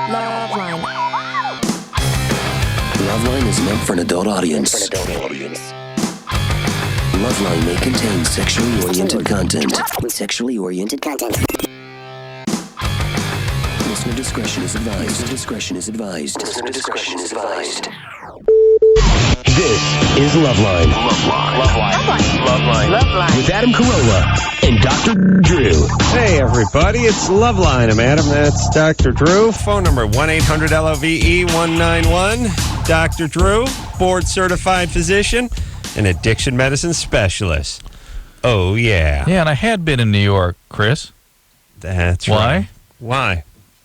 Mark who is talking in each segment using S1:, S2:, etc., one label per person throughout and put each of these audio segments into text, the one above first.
S1: LoveLine.
S2: LoveLine is meant for an adult audience. LoveLine may contain sexually oriented content. Listener discretion is advised. This is LoveLine. LoveLine. With Adam Carolla and Dr. Drew.
S3: Hey, everybody. It's LoveLine. I'm Adam. That's Dr. Drew. Phone number 1-800-LOVE-191. Dr. Drew, board-certified physician and addiction medicine specialist. Oh, yeah.
S4: Yeah, and I had been in New York, Chris.
S3: That's
S4: Why?
S3: right. Why?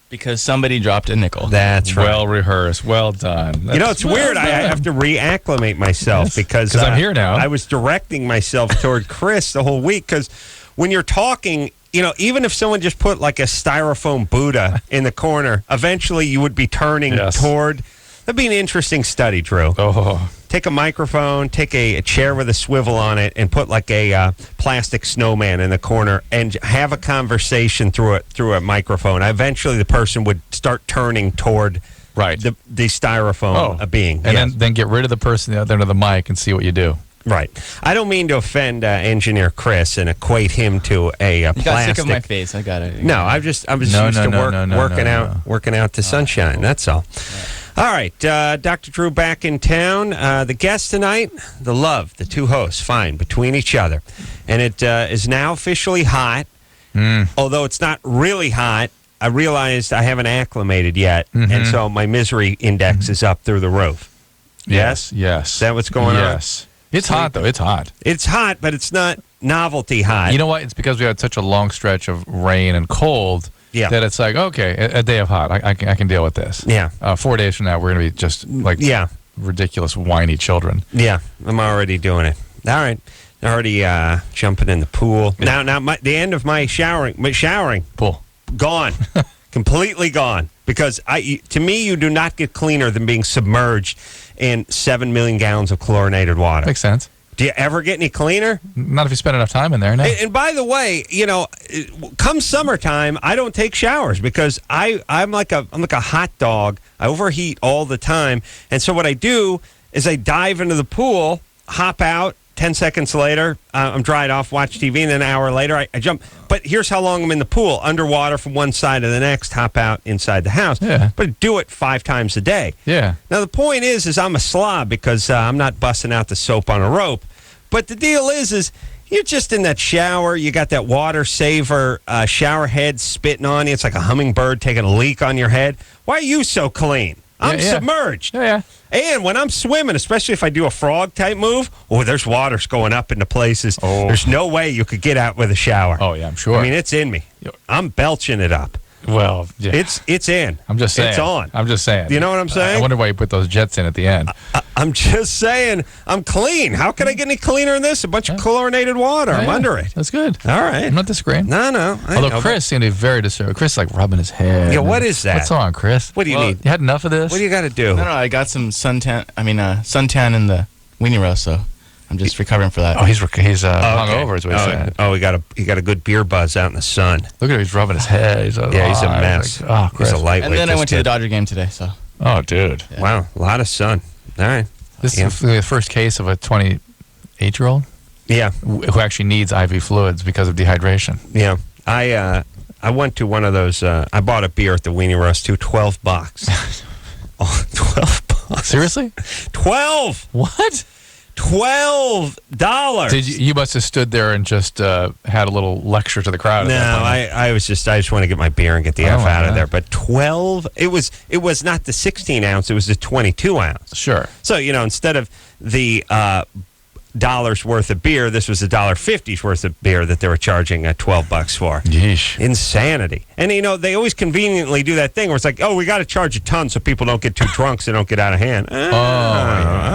S5: Because somebody dropped a nickel.
S3: That's right.
S4: Well rehearsed. Well done.
S3: You know, it's weird. I have to reacclimate myself because
S4: I'm here now.
S3: I was directing myself toward Chris the whole week because when you're talking, you know, even if someone just put like a styrofoam Buddha in the corner, eventually you would be turning toward. That'd be an interesting study, Drew.
S4: Oh.
S3: Take a microphone, take a chair with a swivel on it, and put like a plastic snowman in the corner, and have a conversation through a microphone. Eventually, the person would start turning toward the styrofoam being,
S4: and then get rid of the person at the other end of the mic and see what you do.
S3: Right. I don't mean to offend engineer Chris and equate him to a plastic.
S5: You got sick of my face. I got it.
S3: No, I was used to working out the sunshine. That's all. All right, Dr. Drew back in town. The guest tonight, the two hosts, fine, between each other. And it is now officially hot. Although it's not really hot, I realized I haven't acclimated yet. And so my misery index is up through the roof. Yes?
S4: Yes.
S3: Is that what's going on?
S4: Yes. It's hot, though. It's hot.
S3: It's hot, but it's not novelty hot.
S4: You know what? It's because we had such a long stretch of rain and cold.
S3: Yeah.
S4: That it's like, okay, a day of hot, I can deal with this.
S3: Yeah.
S4: 4 days from now, we're going to be just like ridiculous, whiny children.
S3: Yeah, I'm already doing it. All right. Already jumping in the pool. Now the end of my showering
S4: pool.
S3: Gone. Completely gone. Because to me, you do not get cleaner than being submerged in 7 million gallons of chlorinated water.
S4: Makes sense.
S3: Do you ever get any cleaner?
S4: Not if you spend enough time in there, no.
S3: And by the way, you know, come summertime, I don't take showers because I'm like a hot dog. I overheat all the time. And so what I do is I dive into the pool, hop out, 10 seconds later, I'm dried off, watch TV, and then an hour later, I jump. But here's how long I'm in the pool, underwater from one side to the next, hop out inside the house.
S4: Yeah.
S3: But I do it 5 times a day.
S4: Yeah.
S3: Now, the point is I'm a slob because I'm not busting out the soap on a rope. But the deal is you're just in that shower. You got that water saver shower head spitting on you. It's like a hummingbird taking a leak on your head. Why are you so clean? I'm submerged.
S4: Yeah.
S3: And when I'm swimming, especially if I do a frog type move, there's waters going up into places. There's no way you could get out with a shower.
S4: Oh, yeah, I'm sure.
S3: I mean, it's in me. I'm belching it up.
S4: Well, yeah.
S3: It's in.
S4: I'm just saying.
S3: It's on.
S4: I'm just saying.
S3: You know what I'm saying?
S4: I wonder why you put those jets in at the end.
S3: I'm just saying I'm clean. How can I get any cleaner than this? A bunch of chlorinated water. I'm under it.
S4: That's good.
S3: All right.
S4: I'm not disagreeing.
S3: No.
S4: Although Chris seemed to be very disturbed. Chris like rubbing his head.
S3: Yeah, what is that?
S4: What's on, Chris?
S3: What do you need?
S4: You had enough of this?
S3: What do you got to do?
S5: No, I got some suntan in the weenie roast, so I'm just recovering for that.
S4: Oh, he's hungover, is what he's saying.
S3: Oh, he got a good beer buzz out in the sun.
S4: Look at him, he's rubbing his head. He's a
S3: mess.
S4: Like,
S3: Chris. He's a lightweight.
S5: And then I went to the Dodger game today, so.
S4: Oh, dude.
S3: Yeah. Wow, a lot of sun. All right.
S4: This is the first case of a 28-year-old?
S3: Yeah.
S4: Who actually needs IV fluids because of dehydration.
S3: Yeah. I went to one of those, I bought a beer at the Weenie Roast too, $12. $12.
S4: Seriously?
S3: 12.
S4: What?
S3: $12.
S4: You must have stood there and just had a little lecture to the crowd.
S3: No, I just want to get my beer and get the F out of there. But 12, it was not the 16 ounce, it was the 22 ounce.
S4: Sure.
S3: So, you know, instead of the $1 worth of beer, this was $1.50 worth of beer that they were charging $12 for.
S4: Yeesh.
S3: Insanity. And, you know, they always conveniently do that thing where it's like, we got to charge a ton so people don't get too drunk so they don't get out of hand.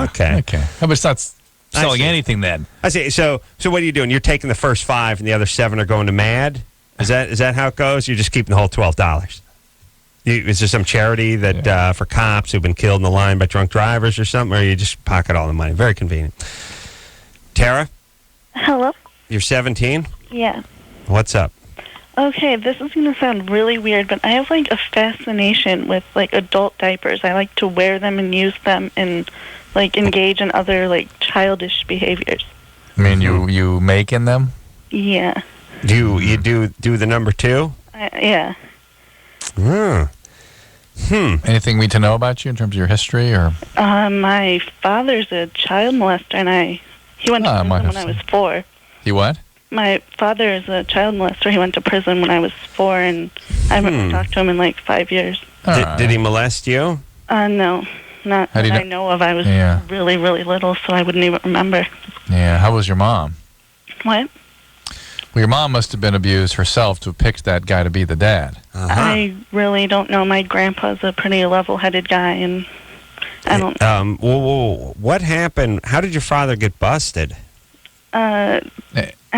S3: Okay.
S4: But it's not selling anything then.
S3: I see. So what are you doing? You're taking the first 5 and the other 7 are going to MAD? Is that how it goes? You're just keeping the whole $12? Is there some charity that for cops who've been killed in the line by drunk drivers or something, or you just pocket all the money? Very convenient. Tara?
S6: Hello?
S3: You're 17?
S6: Yeah.
S3: What's up?
S1: Okay, this is going to sound really weird, but I have, like, a fascination with, like, adult diapers. I like to wear them and use them and, like, engage in other, like, childish behaviors.
S4: I mean, you making them?
S1: Yeah.
S3: Do you do the number 2?
S1: Yeah.
S4: Anything we need to know about you in terms of your history, or?
S1: My father's a child molester, and he went to prison when I was 4.
S4: He what?
S1: My father is a child molester. He went to prison when I was 4, and I haven't talked to him in, like, 5 years.
S3: Did he molest you?
S1: No. Not that I know of. I was really, really little, so I wouldn't even remember.
S4: Yeah. How was your mom?
S1: What?
S4: Well, your mom must have been abused herself to have picked that guy to be the dad.
S1: I really don't know. My grandpa's a pretty level-headed guy, and I don't know.
S3: What happened? How did your father get busted?
S1: I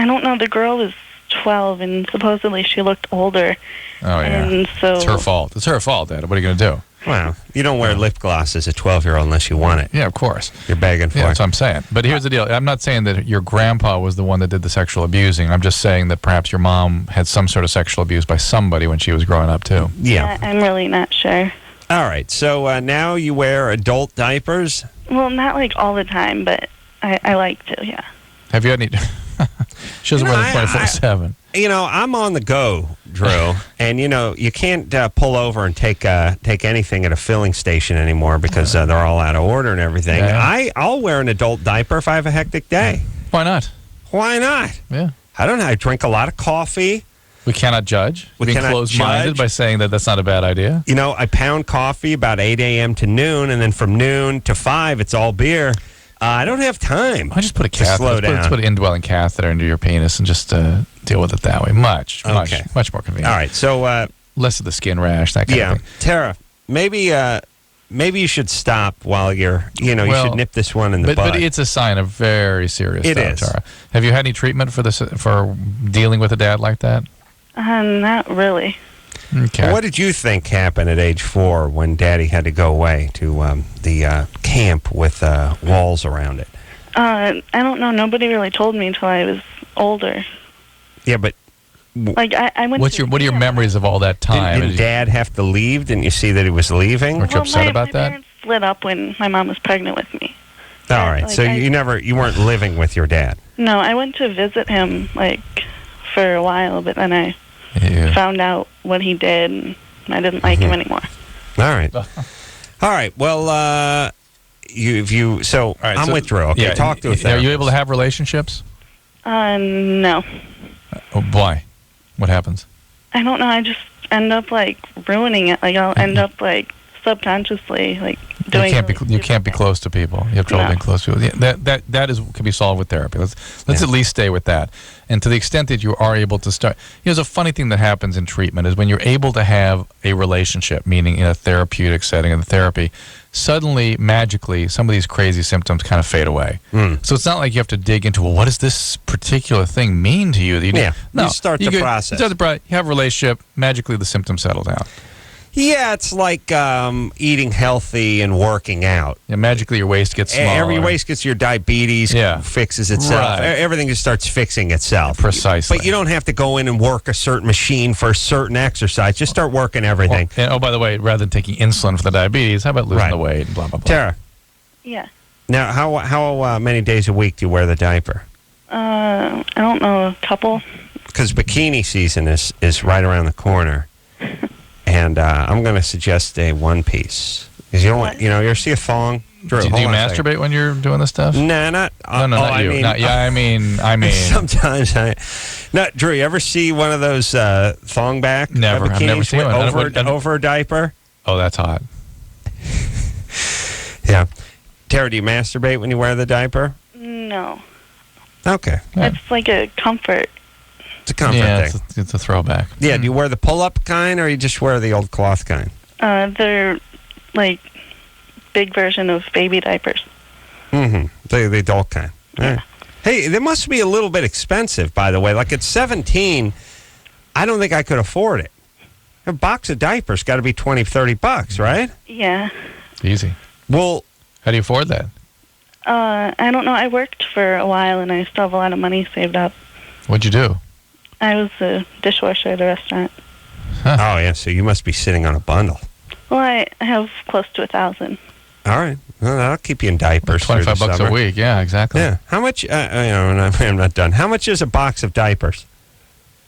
S1: don't know. The girl was 12, and supposedly she looked older.
S4: Oh, yeah.
S1: And so
S4: it's her fault. It's her fault, Dad. What are you going to do?
S3: Well, you don't wear lip gloss as a 12-year-old unless you want it.
S4: Yeah, of course.
S3: You're begging for it.
S4: That's what I'm saying. But here's the deal. I'm not saying that your grandpa was the one that did the sexual abusing. I'm just saying that perhaps your mom had some sort of sexual abuse by somebody when she was growing up, too.
S3: Yeah.
S1: I'm really not sure.
S3: All right. So now you wear adult diapers?
S1: Well, not like all the time, but I like to, yeah.
S4: Have you had any... She doesn't wear them 24/7.
S3: I'm on the go, Drew, and you can't pull over and take anything at a filling station anymore because they're all out of order and everything.
S4: Yeah.
S3: I'll wear an adult diaper if I have a hectic day.
S4: Why not?
S3: Why not?
S4: Yeah.
S3: I don't know. I drink a lot of coffee.
S4: We cannot judge.
S3: We
S4: being
S3: cannot
S4: closed-minded
S3: judge.
S4: by saying that that's not a bad idea.
S3: I pound coffee about 8 a.m. to noon, and then from noon to 5, it's all beer. I don't have time.
S4: I just put a catheter.
S3: Slow down.
S4: Let's put an indwelling catheter into your penis and just deal with it that way. Much more convenient.
S3: All right. So
S4: less of the skin rash, that kind of thing.
S3: Tara, maybe you should stop while you're. You should nip this one in the butt.
S4: But it's a sign of very serious stuff,
S3: is.
S4: Tara. Have you had any treatment for this for dealing with a dad like that?
S1: Not really.
S4: Okay.
S3: What did you think happened at age 4 when Daddy had to go away to the camp with walls around it?
S1: I don't know. Nobody really told me until I was older.
S3: Yeah, but
S1: like I went.
S4: What are your memories of all that time?
S3: Did Dad have to leave? Didn't you see that he was leaving?
S4: Weren't you upset about that?
S1: My parents split up when my mom was pregnant with me.
S3: All right.
S1: Like,
S3: so you weren't living with your dad.
S1: No, I went to visit him for a while, but then I found out what he did, and I didn't like him anymore.
S3: All right. All right. Well, I'm with Drew. Okay, talk to a therapist.
S4: Are you able to have relationships?
S1: No.
S4: Why? What happens?
S1: I don't know. I just end up ruining it. I'll end up subconsciously doing.
S4: You can't be close to people. You have trouble being close to people. Yeah, that can be solved with therapy. Let's at least stay with that. And to the extent that you are able to start, there's a funny thing that happens in treatment is when you're able to have a relationship, meaning in a therapeutic setting in the therapy, suddenly magically some of these crazy symptoms kind of fade away. So it's not like you have to dig into what does this particular thing mean to you?
S3: You start the process.
S4: You have a relationship. Magically the symptoms settle down.
S3: Yeah, it's like eating healthy and working out.
S4: Yeah, magically your waist gets smaller.
S3: Every waist gets your diabetes fixes itself. Right. Everything just starts fixing itself.
S4: Precisely.
S3: But you don't have to go in and work a certain machine for a certain exercise. Just start working everything.
S4: By the way, rather than taking insulin for the diabetes, how about losing the weight and blah, blah, blah.
S3: Tara.
S1: Yeah.
S3: Now, how many days a week do you wear the diaper?
S1: I don't know, a couple.
S3: Because bikini season is right around the corner. And I'm going to suggest a one-piece. Because you don't want, you ever see a thong? Drew,
S4: do you masturbate when you're doing this stuff?
S3: Nah, not...
S4: not you. I mean...
S3: Sometimes Drew, you ever see one of those thong back?
S4: Never. I've never seen one.
S3: Over a diaper?
S4: Oh, that's hot.
S3: Yeah. Tara, do you masturbate when you wear the diaper?
S1: No.
S3: Okay.
S1: Yeah. It's like a comfort.
S3: It's a comfort thing.
S4: It's a throwback.
S3: Yeah, do you wear the pull-up kind, or you just wear the old cloth kind?
S1: They're big version of baby diapers.
S3: Mm-hmm. The adult kind.
S1: Yeah.
S3: Right. Hey, they must be a little bit expensive, by the way. Like at 17, I don't think I could afford it. A box of diapers got to be $20-$30, right?
S1: Yeah.
S4: Easy.
S3: Well,
S4: how do you afford that?
S1: I don't know. I worked for a while, and I still have a lot of money saved up.
S4: What'd you do?
S1: I was the dishwasher at a restaurant.
S3: Huh. Oh, yeah, so you must be sitting on a bundle.
S1: Well, I have close to 1,000.
S3: All right. Well, that'll keep you in diapers.
S4: $25 a week. Yeah, exactly.
S3: Yeah. How much? I'm not done. How much is a box of diapers?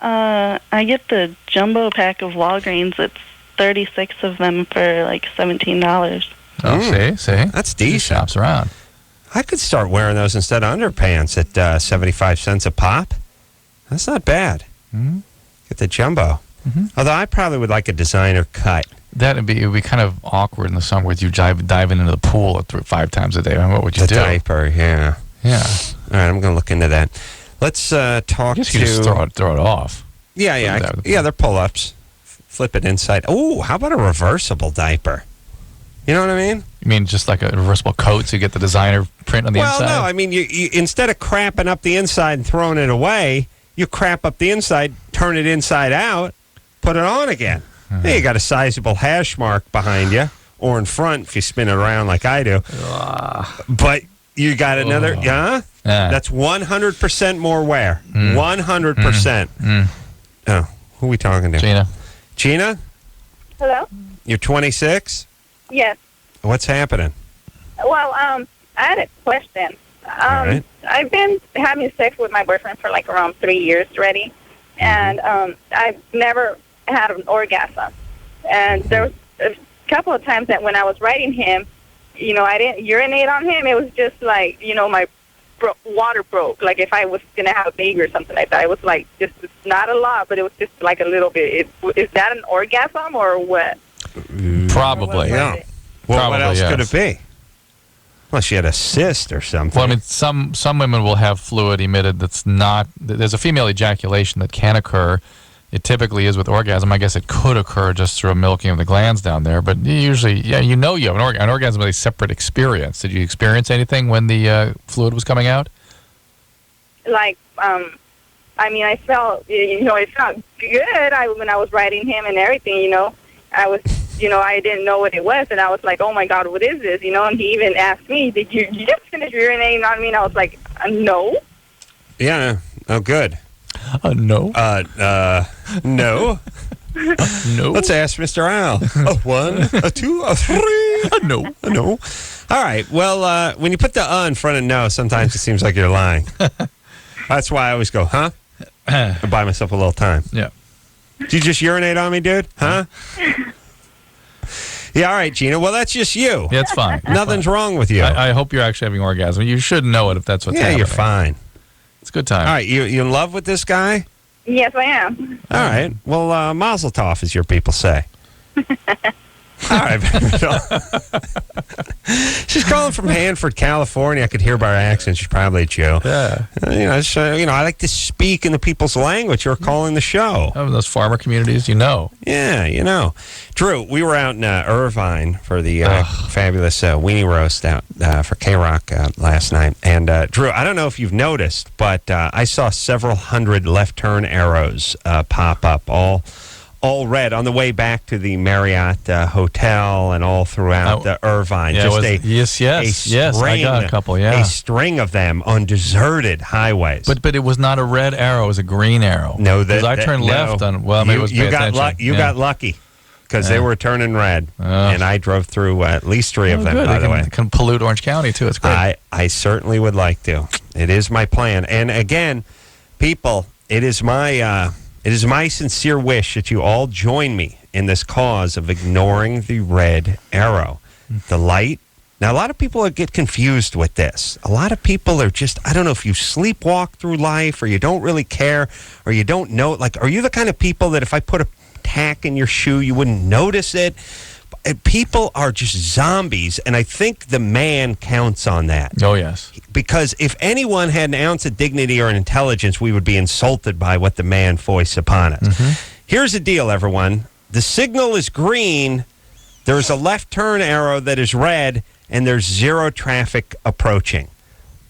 S1: I get the jumbo pack of Walgreens. It's 36 of them for like $17.
S4: Oh, see?
S3: That's decent.
S4: Shops around.
S3: I could start wearing those instead of underpants at 75 cents a pop. That's not bad.
S4: Mm-hmm.
S3: Get the jumbo. Mm-hmm. Although I probably would like a designer cut.
S4: It would be kind of awkward in the summer with you diving into the pool 5 times a day. What would you do?
S3: The diaper, yeah.
S4: Yeah.
S3: All right, I'm going to look into that. Let's talk
S4: I guess you just throw it off.
S3: Yeah. They're pull-ups. Flip it inside. Oh, how about a reversible diaper? You know what I mean?
S4: You mean just like a reversible coat so you get the designer print on the inside?
S3: Well, no. I mean, you instead of crapping up the inside and throwing it away, you crap up the inside, turn it inside out, put it on again. Mm-hmm. Hey, you got a sizable hash mark behind you, or in front if you spin it around like I do. But you got another, that's 100% more wear. 100%. Oh, who are we talking to? Gina?
S6: Hello?
S3: You're 26?
S6: Yes.
S3: What's happening?
S6: Well, I had a question.
S3: Right.
S6: I've been having sex with my boyfriend for like around 3 years already, and I've never had an orgasm. And there was a couple of times that when I was writing him, I didn't urinate on him. It was just like, my water broke. Like if I was going to have a baby or something like that. It was like just not a lot, but it was just like a little bit. Is that an orgasm or what?
S4: Probably,
S3: yeah. Well, what else could it be? Unless she had a cyst or something.
S4: Well, I mean, some women will have fluid emitted that's not... There's a female ejaculation that can occur. It typically is with orgasm. I guess it could occur just through a milking of the glands down there. But usually, you have an orgasm with a separate experience. Did you experience anything when the fluid was coming out?
S6: Like, I felt, it felt good when I was writing him and everything, I was... I didn't know what it was, and I was like, oh, my God, what is this? And he even asked me, did you just finish urinating on me? And I was like, no.
S3: Yeah. Oh, good.
S4: No.
S3: No.
S4: No.
S3: Let's ask Mr. Al. A 1, a 2, a 3.
S4: No.
S3: A no. All right. Well, when you put the in front of no, sometimes it seems like you're lying. That's why I always go, huh? And buy myself a little time.
S4: Yeah.
S3: Did you just urinate on me, dude? Huh? Yeah, all right, Gina. Well, that's just you.
S4: Yeah, it's fine.
S3: Nothing's wrong with you.
S4: I hope you're actually having orgasm. You should know it if that's what's happening.
S3: Yeah, you're fine.
S4: It's a good time.
S3: All right, you in love with this guy?
S6: Yes, I am.
S3: All right. Well, mazel tov, as your people say. All right. She's calling from Hanford, California. I could hear by her accent. She's probably a Jew.
S4: Yeah.
S3: I like to speak in the people's language who are calling the show.
S4: Oh, those farmer communities,
S3: Yeah, Drew, we were out in Irvine for the fabulous weenie roast out for K-Rock last night. And, Drew, I don't know if you've noticed, but I saw several hundred left turn arrows pop up, all red on the way back to the Marriott Hotel and all throughout Irvine.
S4: Yeah, yes, I got a couple,
S3: a string of them on deserted highways.
S4: But it was not a red arrow; it was a green arrow.
S3: No,
S4: because I turned left on. Well, maybe it was
S3: you got lucky because they were turning red, and I drove through at least 3 of them.
S4: Good.
S3: By the way,
S4: it can pollute Orange County too. It's great.
S3: I certainly would like to. It is my plan, and again, people, it is my sincere wish that you all join me in this cause of ignoring the red arrow. The light. Now, a lot of people get confused with this. A lot of people are just, I don't know if you sleepwalk through life or you don't really care or you don't know. Like, are you the kind of people that if I put a tack in your shoe, you wouldn't notice it? People are just zombies, and I think the man counts on that.
S4: Oh, yes.
S3: Because if anyone had an ounce of dignity or an intelligence, we would be insulted by what the man foists upon us. Mm-hmm. Here's the deal, everyone. The signal is green. There's a left turn arrow that is red, and there's 0 traffic approaching.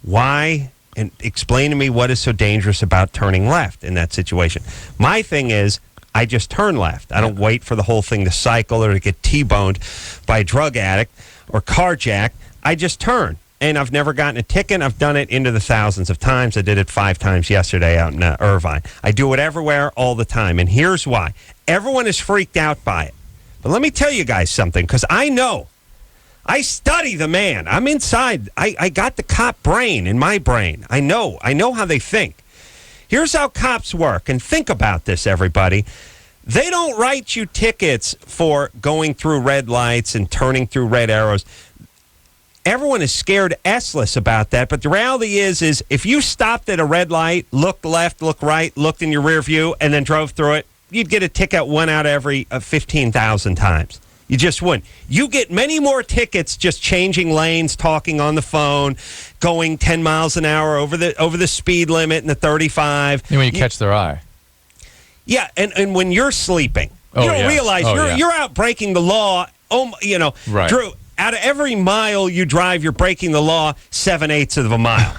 S3: Why? And explain to me what is so dangerous about turning left in that situation. My thing is, I just turn left. I don't wait for the whole thing to cycle or to get T-boned by a drug addict or carjacked. I just turn. and I've never gotten a ticket. I've done it into the thousands of times. I did it 5 times yesterday out in Irvine. I do it everywhere all the time, and here's why. Everyone is freaked out by it. But let me tell you guys something, because I know. I study the man. I'm inside. I got the cop brain in my brain. I know how they think. Here's how cops work, and think about this, everybody. They don't write you tickets for going through red lights and turning through red arrows. Everyone is scared S-less about that, but the reality is if you stopped at a red light, looked left, looked right, looked in your rear view, and then drove through it, you'd get a ticket 1 out of every 15,000 times. You just wouldn't. You get many more tickets just changing lanes, talking on the phone, going 10 miles an hour over the speed limit in the 35.
S4: And when you catch their eye.
S3: Yeah, and when you're sleeping, you don't realize you're out breaking the law.
S4: Right.
S3: Drew, out of every mile you drive, you're breaking the law 7/8 of a mile.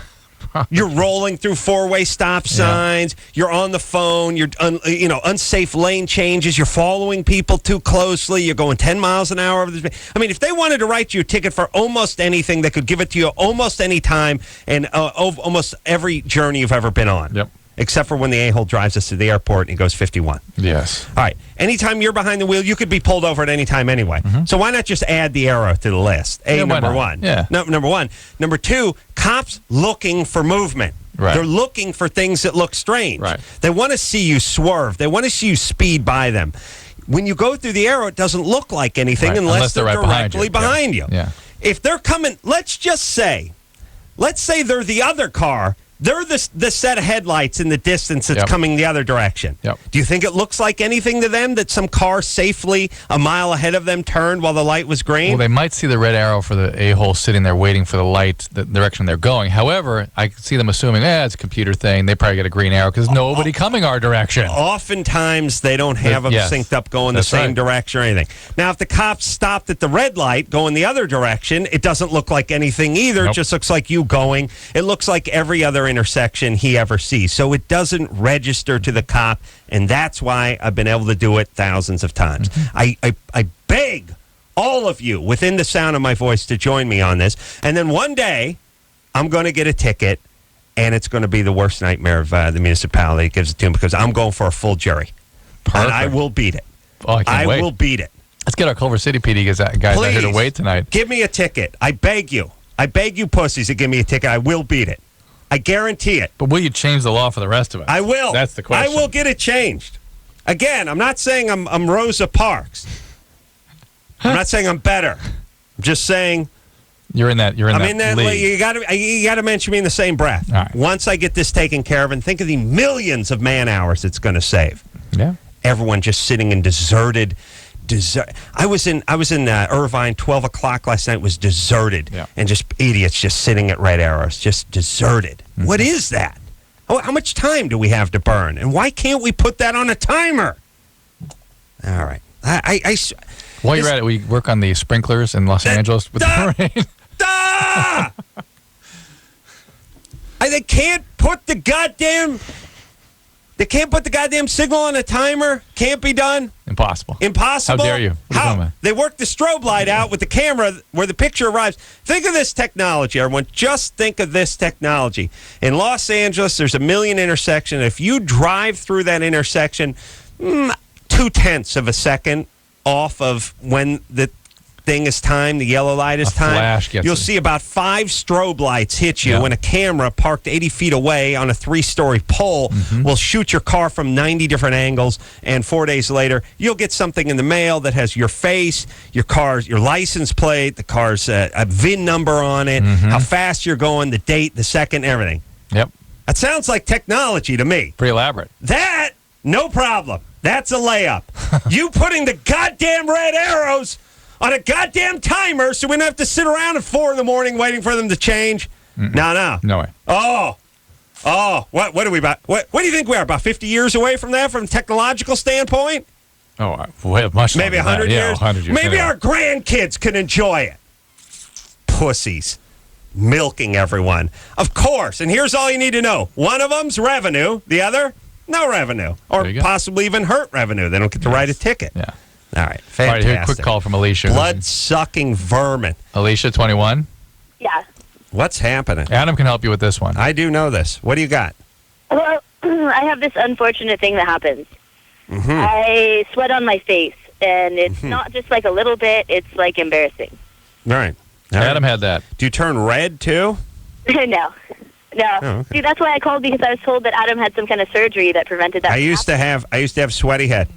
S3: You're rolling through 4-way stop signs. Yeah. You're on the phone. You're unsafe lane changes. You're following people too closely. You're going 10 miles an hour over the speed. I mean, if they wanted to write you a ticket for almost anything, they could give it to you almost any time and almost every journey you've ever been on.
S4: Yep.
S3: Except for when the a-hole drives us to the airport and he goes 51.
S4: Yes.
S3: All right. Anytime you're behind the wheel, you could be pulled over at any time anyway. Mm-hmm. So why not just add the arrow to the list? Number one.
S4: Yeah.
S3: Number one. Number two, cops looking for movement.
S4: Right.
S3: They're looking for things that look strange.
S4: Right.
S3: They want to see you swerve. They want to see you speed by them. When you go through the arrow, it doesn't look like anything unless they're
S4: right
S3: directly behind you.
S4: Yeah.
S3: If they're coming, let's say they're the other car. They're the set of headlights in the distance that's coming the other direction.
S4: Yep.
S3: Do you think it looks like anything to them that some car safely a mile ahead of them turned while the light was green?
S4: Well, they might see the red arrow for the a-hole sitting there waiting for the light, the direction they're going. However, I see them assuming, it's a computer thing. They probably get a green arrow because nobody coming our direction.
S3: Oftentimes, they don't have them synced up going the same direction or anything. Now, if the cops stopped at the red light going the other direction, it doesn't look like anything either. Nope. It just looks like you going. It looks like every other intersection he ever sees. So it doesn't register to the cop, and that's why I've been able to do it thousands of times. Mm-hmm. I beg all of you within the sound of my voice to join me on this, and then one day I'm going to get a ticket, and it's going to be the worst nightmare of the municipality that gives it to him because I'm going for a full jury.
S4: Perfect.
S3: And I will beat it.
S4: Oh, I can't wait.
S3: Will beat it.
S4: Let's get our Culver City PD guys out here to wait tonight.
S3: Give me a ticket. I beg you. I beg you pussies to give me a ticket. I will beat it. I guarantee it.
S4: But will you change the law for the rest of us?
S3: I will.
S4: That's the question.
S3: I will get it changed. Again, I'm not saying I'm Rosa Parks. I'm not saying I'm better. I'm just saying
S4: you're in that league.
S3: You got to mention me in the same breath.
S4: All right.
S3: Once I get this taken care of, and think of the millions of man hours it's going to save.
S4: Yeah.
S3: Everyone just sitting in deserted. I was in Irvine. 12 o'clock last night was deserted, and just idiots just sitting at red arrows, just deserted. Mm-hmm. What is that? How much time do we have to burn, and why can't we put that on a timer? All right,
S4: while you're at it, we work on the sprinklers in Los Angeles with the rain.
S3: They can't put the goddamn. They can't put the goddamn signal on a timer? Can't be done?
S4: Impossible.
S3: Impossible?
S4: How dare you?
S3: How? They work the strobe light out with the camera where the picture arrives. Think of this technology, everyone. Just think of this technology. In Los Angeles, there's 1 million intersections. If you drive through that intersection 0.2 of a second off of when the thing is timed, the yellow light is timed, you'll see about 5 strobe lights hit you when a camera parked 80 feet away on a 3-story pole will shoot your car from 90 different angles, and 4 days later you'll get something in the mail that has your face, your license plate, the car's a VIN number on it, how fast you're going, the date, the second, everything.
S4: Yep.
S3: That sounds like technology to me.
S4: Pretty elaborate.
S3: That, no problem. That's a layup. You putting the goddamn red arrows on a goddamn timer so we don't have to sit around at 4 in the morning waiting for them to change? No.
S4: No way.
S3: What are we about? What do you think we are? About 50 years away from that from a technological standpoint?
S4: Oh, much
S3: maybe 100 years?
S4: Yeah, 100 years.
S3: Maybe our grandkids can enjoy it. Pussies. Milking everyone. Of course. And here's all you need to know. One of them's revenue. The other, no revenue. Or possibly even hurt revenue. They don't get to write a ticket.
S4: Yeah.
S3: All right, fantastic.
S4: All right, here's a quick call from Alicia.
S3: Blood-sucking vermin.
S4: Alicia, 21?
S6: Yeah.
S3: What's happening?
S4: Adam can help you with this one.
S3: I do know this. What do you got?
S7: Well, I have this unfortunate thing that happens.
S3: Mm-hmm.
S7: I sweat on my face, and it's not just like a little bit, it's like embarrassing.
S3: Right.
S4: Adam had that.
S3: Do you turn red too?
S7: No.
S3: Oh, okay.
S7: See, that's why I called, because I was told that Adam had some kind of surgery that prevented that.
S3: I used to have sweaty head.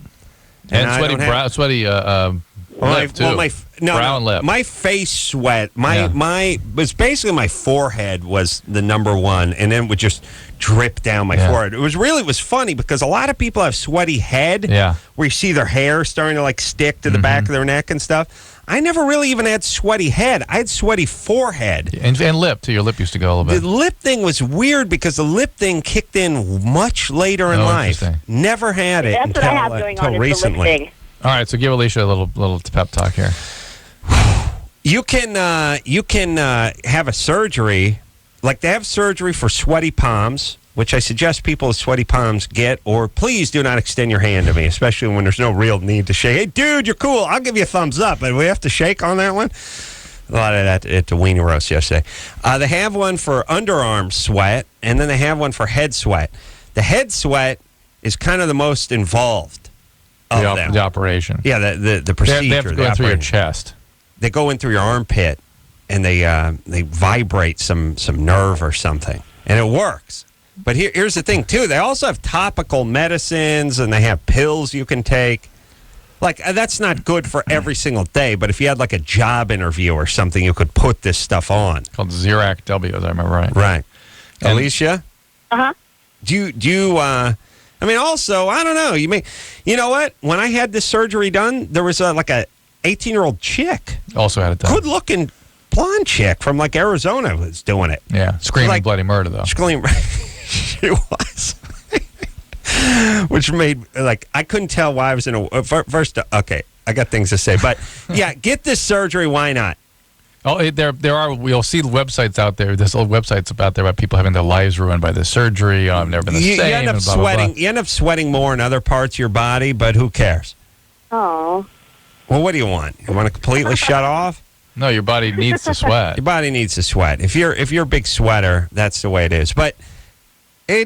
S4: And sweaty lip, too. Brown lip.
S3: My face sweat. Was basically my forehead was the number one, and then it would just drip down my forehead. It was funny because a lot of people have sweaty head, where you see their hair starting to like stick to the back of their neck and stuff. I never really even had sweaty head. I had sweaty forehead.
S4: And lip, too. Your lip used to go a little bit.
S3: The lip thing was weird because the lip thing kicked in much later in life. Never had it
S7: until
S3: recently.
S7: That's what I have going on, is the lip thing.
S4: All right, so give Alicia a little pep talk here.
S3: You can have a surgery, like they have surgery for sweaty palms, which I suggest people with sweaty palms get, or please do not extend your hand to me, especially when there's no real need to shake. Hey, dude, you're cool. I'll give you a thumbs up, but we have to shake on that one. A lot of that at the Weenie Roast yesterday. They have one for underarm sweat, and then they have one for head sweat. The head sweat is kind of the most involved of them.
S4: The operation.
S3: Yeah, the procedure.
S4: They have to go in through your chest.
S3: They go in through your armpit, and they vibrate some nerve or something, and it works. But here's the thing, too. They also have topical medicines, and they have pills you can take. Like, that's not good for every single day, but if you had, like, a job interview or something, you could put this stuff on.
S4: It's called Xerac W, as I remember right.
S3: Right. And Alicia?
S7: Uh-huh.
S3: Do you I mean, also, I don't know. You know what? When I had this surgery done, there was like a 18-year-old chick.
S4: Also had it done.
S3: Good-looking blonde chick from, like, Arizona was doing it.
S4: Yeah, screaming like, bloody murder, though.
S3: Screaming. She was. Which made, like, I couldn't tell why I was in a... First, okay, I got things to say. But, yeah, get this surgery. Why not?
S4: Oh, there are... We'll see websites out there. There's old websites out there about people having their lives ruined by this surgery. I've never been the same.
S3: You end up sweating. You end up sweating more in other parts of your body, but who cares?
S7: Oh.
S3: Well, what do you want? You want to completely shut off?
S4: No, your body needs to sweat.
S3: Your body needs to sweat. If you're a big sweater, that's the way it is. But...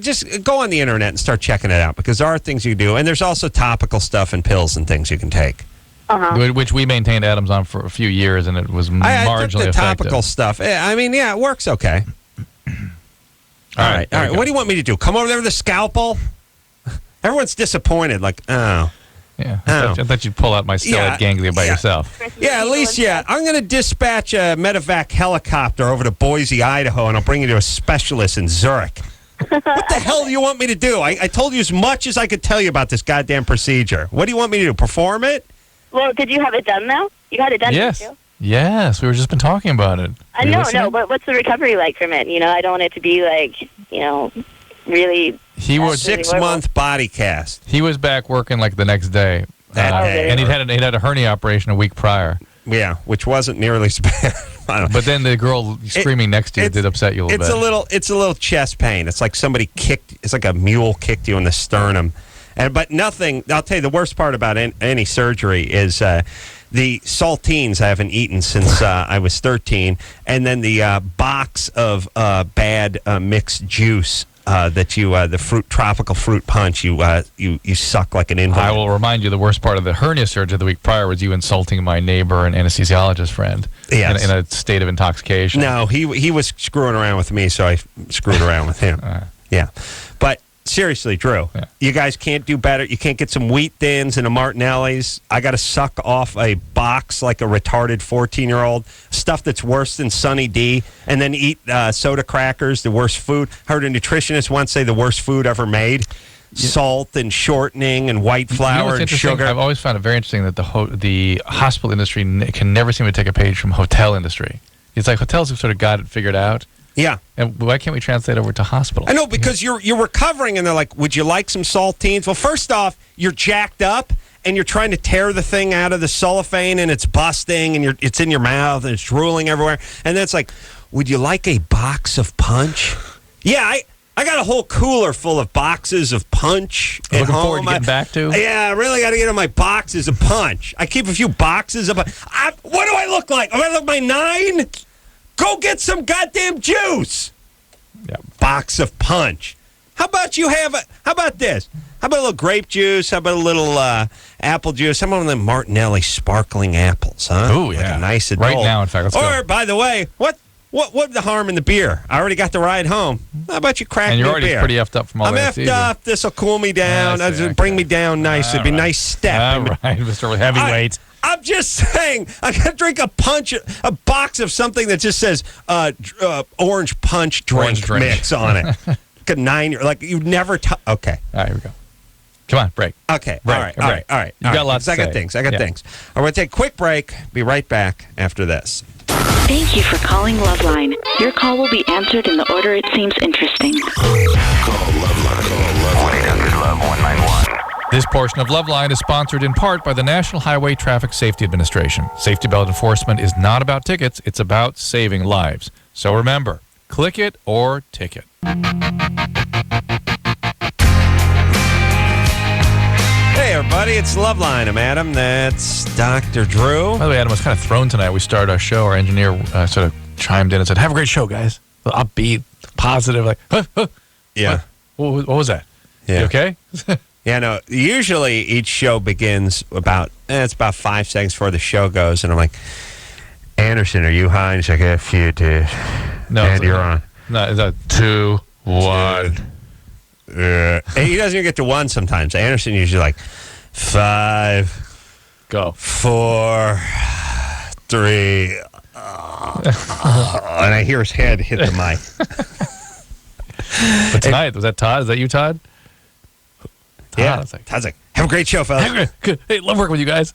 S3: just go on the internet and start checking it out, because there are things you do, and there's also topical stuff and pills and things you can take.
S7: Uh-huh.
S4: Which we maintained Adams on for a few years, and it was marginally
S3: I took the topical
S4: effective.
S3: stuff. I mean, yeah, it works okay. All right. What do you want me to do? Come over there with a scalpel? Everyone's disappointed. Like, oh.
S4: Yeah, I thought you'd pull out my stellate ganglia by yourself.
S3: Yeah, at least, I'm going to dispatch a medevac helicopter over to Boise, Idaho, and I'll bring you to a specialist in Zurich. What the hell do you want me to do? I told you as much as I could tell you about this goddamn procedure. What do you want me to do? Perform it?
S7: Well, did you have it done, though? You had it done,
S4: yes.
S7: didn't you?
S4: Yes, we were just been talking about it.
S7: No, but what's the recovery like from it? I don't want it to be like, really...
S3: He was 6-month body cast.
S4: He was back working like the next day. And he'd had a hernia operation a week prior.
S3: Yeah, which wasn't nearly as bad.
S4: But then the girl screaming next to you did upset you a little bit.
S3: It's a little chest pain. It's like somebody it's like a mule kicked you in the sternum. But nothing, I'll tell you, the worst part about any surgery is the saltines I haven't eaten since I was 13, and then the box of bad mixed juice that the tropical fruit punch, you suck like an invalid.
S4: I will remind you, the worst part of the hernia surgery the week prior was you insulting my neighbor and anesthesiologist friend in a state of intoxication.
S3: No, he was screwing around with me, so I screwed around with him. Yeah. But seriously, Drew, you guys can't do better. You can't get some wheat thins and a Martinelli's. I got to suck off a box like a retarded 14-year-old, stuff that's worse than Sunny D, and then eat soda crackers, the worst food. Heard a nutritionist once say the worst food ever made. Salt and shortening and white flour and sugar.
S4: I've always found it very interesting that the hospital industry can never seem to take a page from hotel industry. It's like hotels have sort of got it figured out.
S3: Yeah.
S4: And why can't we translate over to hospital?
S3: I know, because you're recovering, and they're like, would you like some saltines? Well, first off, you're jacked up, and you're trying to tear the thing out of the cellophane, and it's busting, and it's in your mouth, and it's drooling everywhere. And then it's like, would you like a box of punch? Yeah, I got a whole cooler full of boxes of punch at
S4: Looking
S3: home.
S4: forward to getting back to?
S3: Yeah, I really got to get in my boxes of punch. I keep a few boxes of... what do I look like? Do I look my 9? Go get some goddamn juice.
S4: Yeah.
S3: Box of punch. How about this? How about a little grape juice? How about a little apple juice? How about them Martinelli sparkling apples, huh?
S4: Ooh, yeah.
S3: Like a nice adult.
S4: Right now, in fact, let's go.
S3: Or, by the way, what the harm in the beer? I already got the ride home. How about you crack me a beer?
S4: And you're already pretty effed up from all that.
S3: I'm effed up. This will cool me down. Bring me down nice. It'd be a nice step.
S4: All right, Mr. Heavyweight.
S3: I'm just saying, I got to drink a box of something that just says orange punch drink mix on it. Like a 9 year, like you've never. Okay.
S4: All right, here we go. Come on, break.
S3: Okay.
S4: Break.
S3: All right.
S4: You got lots to say.
S3: I got things. I got things. We're going to take a quick break. Be right back after this.
S8: Thank you for calling LoveLine. Your call will be answered in the order it seems interesting.
S2: Call LoveLine. Call 1-800-LOVE-191.
S4: This portion of LoveLine is sponsored in part by the National Highway Traffic Safety Administration. Safety belt enforcement is not about tickets, it's about saving lives. So remember, click it or ticket.
S3: Hey, everybody, it's LoveLine. I'm Adam. That's Dr. Drew.
S4: By the way, Adam was kind of thrown tonight. We started our show. Our engineer sort of chimed in and said, "Have a great show, guys." Upbeat, positive, like, huh.
S3: Yeah.
S4: What was that?
S3: Yeah.
S4: You okay?
S3: Yeah, no, usually each show begins it's about 5 seconds before the show goes, and I'm like, Anderson, are you high? And he's like, F you, dude.
S4: No.
S3: And you're on.
S4: No, it's a 2, 1.
S3: And he doesn't even get to 1 sometimes. Anderson usually like 5,
S4: Go.
S3: 4, 3, and I hear his head hit the mic.
S4: But tonight, was that Todd? Is that you, Todd?
S3: Yeah. Todd's like, have a great show, fellas.
S4: Good. Hey, love working with you guys.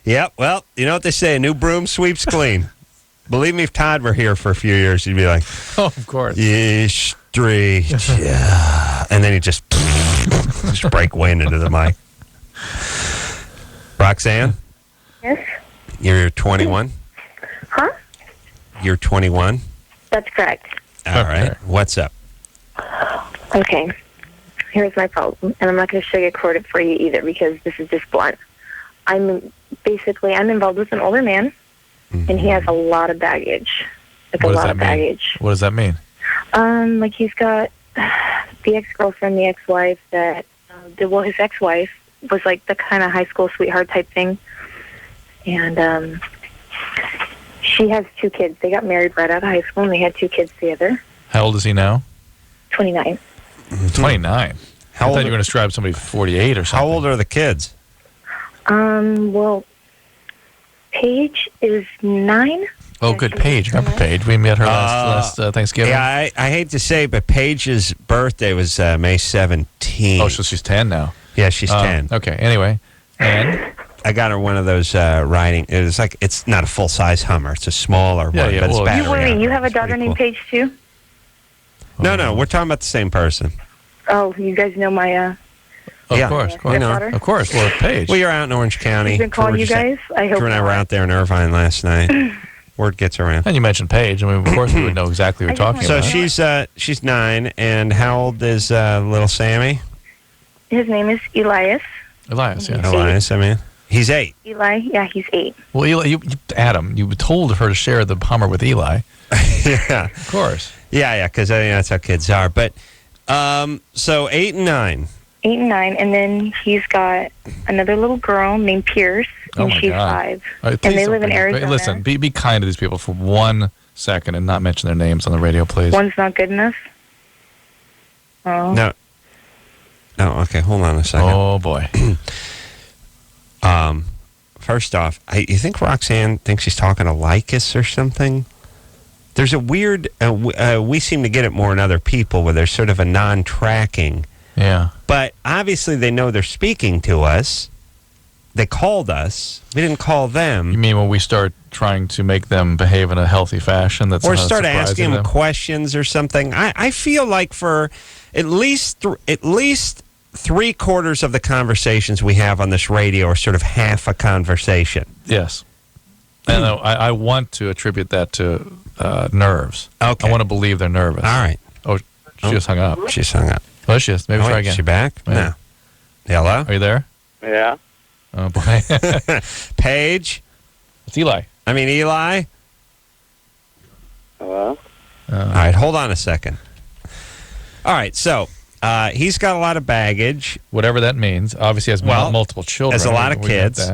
S3: Yep. Well, you know what they say, a new broom sweeps clean. Believe me, if Todd were here for a few years, he'd be like,
S4: oh, of course.
S3: Yeah, straight. Yeah. And then he'd just break wind into the mic. Roxanne?
S6: Yes?
S3: You're 21?
S6: Huh?
S3: You're 21?
S6: That's correct.
S3: All right. What's up?
S6: Okay. Here's my problem, and I'm not going to sugarcoat it for you either because this is just blunt. I'm involved with an older man, and he has a lot of baggage. Like
S4: What
S6: a
S4: does
S6: lot
S4: that
S6: of
S4: mean?
S6: baggage.
S4: What does that mean?
S6: Like he's got the ex-girlfriend, the ex-wife that, his ex-wife was like the kind of high school sweetheart type thing. And she has 2 kids. They got married right out of high school, and they had 2 kids together.
S4: How old is he now?
S6: 29.
S4: 29. I thought you were going to describe somebody 48 or something.
S3: How old are the kids?
S6: Well, Paige is 9.
S4: Oh, good. Paige. Remember Paige? We met her last Thanksgiving.
S3: Yeah, I hate to say, but Paige's birthday was May 17th.
S4: Oh, so she's 10 now.
S3: Yeah, she's 10.
S4: Okay. Anyway, and
S3: I got her one of those riding. It's not a full size Hummer. It's a smaller one. But it's battery
S6: You worry. You have a
S3: It's
S6: daughter
S3: pretty
S6: named
S3: cool.
S6: Paige too?
S3: No, we're talking about the same person.
S6: Oh, you guys know my
S4: of
S3: Yeah.
S4: course,
S3: I know.
S6: daughter?
S4: of course. Well, Paige.
S3: Well, you're out in Orange County.
S6: She's been calling you guys? I hope
S3: Drew and I
S6: not.
S3: were out there in Irvine last night. Word gets around.
S4: And you mentioned Paige. I mean, of course, we would know exactly what you're talking
S3: So
S4: about.
S3: she's 9, and how old is little Sammy?
S6: His name is Elias.
S4: Elias, yeah.
S3: Elias, I mean. He's 8.
S6: Eli, yeah, he's 8.
S4: Well, Eli, Adam, you told her to share the Hummer with Eli.
S3: Yeah.
S4: Of course.
S3: Yeah, because I think that's how kids are. But, so 8 and 9.
S6: 8 and 9, and then he's got another little girl named Pierce,
S4: Oh,
S6: and
S4: my
S6: she's
S4: God.
S6: 5.
S4: All right,
S6: And
S4: please
S6: they
S4: don't
S6: live in
S4: bring it-
S6: Arizona.
S4: Listen, be kind to these people for 1 second and not mention their names on the radio, please.
S6: One's not good enough? Oh.
S3: No, okay, hold on a second.
S4: Oh, boy.
S3: First off, you think Roxanne thinks she's talking to Lycus or something? There's a weird, we seem to get it more in other people where there's sort of a non-tracking.
S4: Yeah.
S3: But obviously they know they're speaking to us. They called us. We didn't call them.
S4: You mean when we start trying to make them behave in a healthy fashion? That's
S3: Or
S4: not
S3: start
S4: surprising
S3: asking them
S4: them?
S3: questions or something. I feel like for at least 3/4 of the conversations we have on this radio are sort of half a conversation.
S4: Yes. And I want to attribute that to nerves.
S3: Okay.
S4: I want to believe they're nervous.
S3: All right.
S4: Oh, she just hung up.
S3: She's hung up.
S4: Oh, she is. Maybe
S3: Oh,
S4: try
S3: wait,
S4: again.
S3: is she back?
S4: Yeah.
S3: No. Hello?
S4: Are you there?
S9: Yeah.
S4: Oh, boy.
S3: Paige?
S4: It's Eli.
S3: I mean, Eli?
S9: Hello?
S3: All right, hold on a second. All right, so he's got a lot of baggage.
S4: Whatever that means. Obviously, has multiple children.
S3: Has a lot of kids.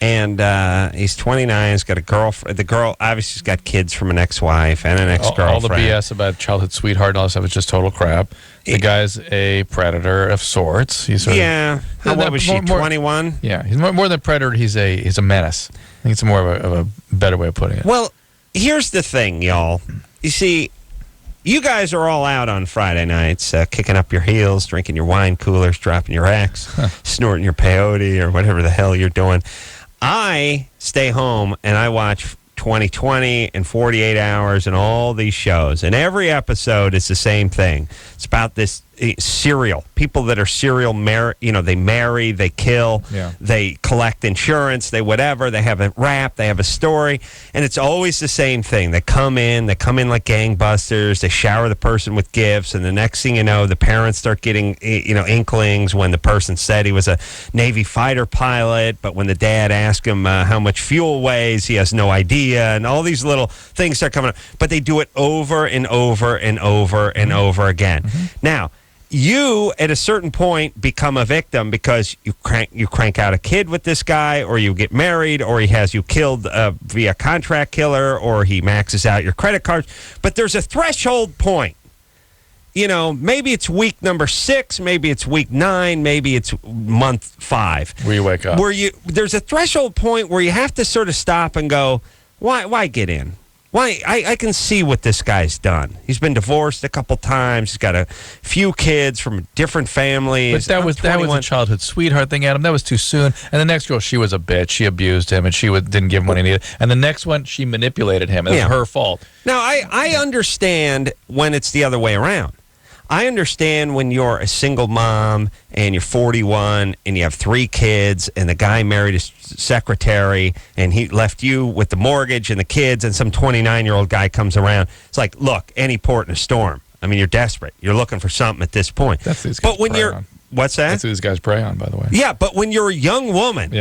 S3: And he's 29. He's got a girlfriend. The girl obviously has got kids from an ex-wife and an ex-girlfriend.
S4: All the BS about childhood sweetheart and all that stuff is just total crap. The guy's a predator of sorts. He's
S3: How old was she? 21.
S4: Yeah, he's more than a predator. He's a menace. I think it's more of a better way of putting it.
S3: Well, here's the thing, y'all. You see, you guys are all out on Friday nights, kicking up your heels, drinking your wine coolers, dropping your X, snorting your peyote or whatever the hell you're doing. I stay home and I watch 2020 and 48 Hours and all these shows. And every episode is the same thing. It's about this serial. People that are serial, they marry, they kill, they collect insurance, they whatever. They have a rap, they have a story. And it's always the same thing. They come in like gangbusters. They shower the person with gifts. And the next thing you know, the parents start getting, inklings when the person said he was a Navy fighter pilot. But when the dad asked him how much fuel weighs, he has no idea. And all these little things start coming up. But they do it over and over and over and over again. Now, you at a certain point become a victim because you crank out a kid with this guy, or you get married, or he has you killed via contract killer, or he maxes out your credit cards. But there's a threshold point. Maybe it's week number 6, maybe it's week 9, maybe it's month 5.
S4: Where you wake up.
S3: There's a threshold point where you have to sort of stop and go, why get in? Why? I can see what this guy's done. He's been divorced a couple times. He's got a few kids from different families.
S4: But that was a childhood sweetheart thing, Adam. That was too soon. And the next girl, she was a bitch. She abused him, and she didn't give him what he needed. And the next one, she manipulated him. It was her fault.
S3: Now, I understand when it's the other way around. I understand when you're a single mom and you're 41 and you have 3 kids and the guy married his secretary and he left you with the mortgage and the kids, and some 29-year-old guy comes around. It's like, look, any port in a storm. I mean, you're desperate. You're looking for something at this point.
S4: That's who these guys prey on.
S3: What's that?
S4: That's who these guys prey on, by the way.
S3: Yeah, but when you're a young woman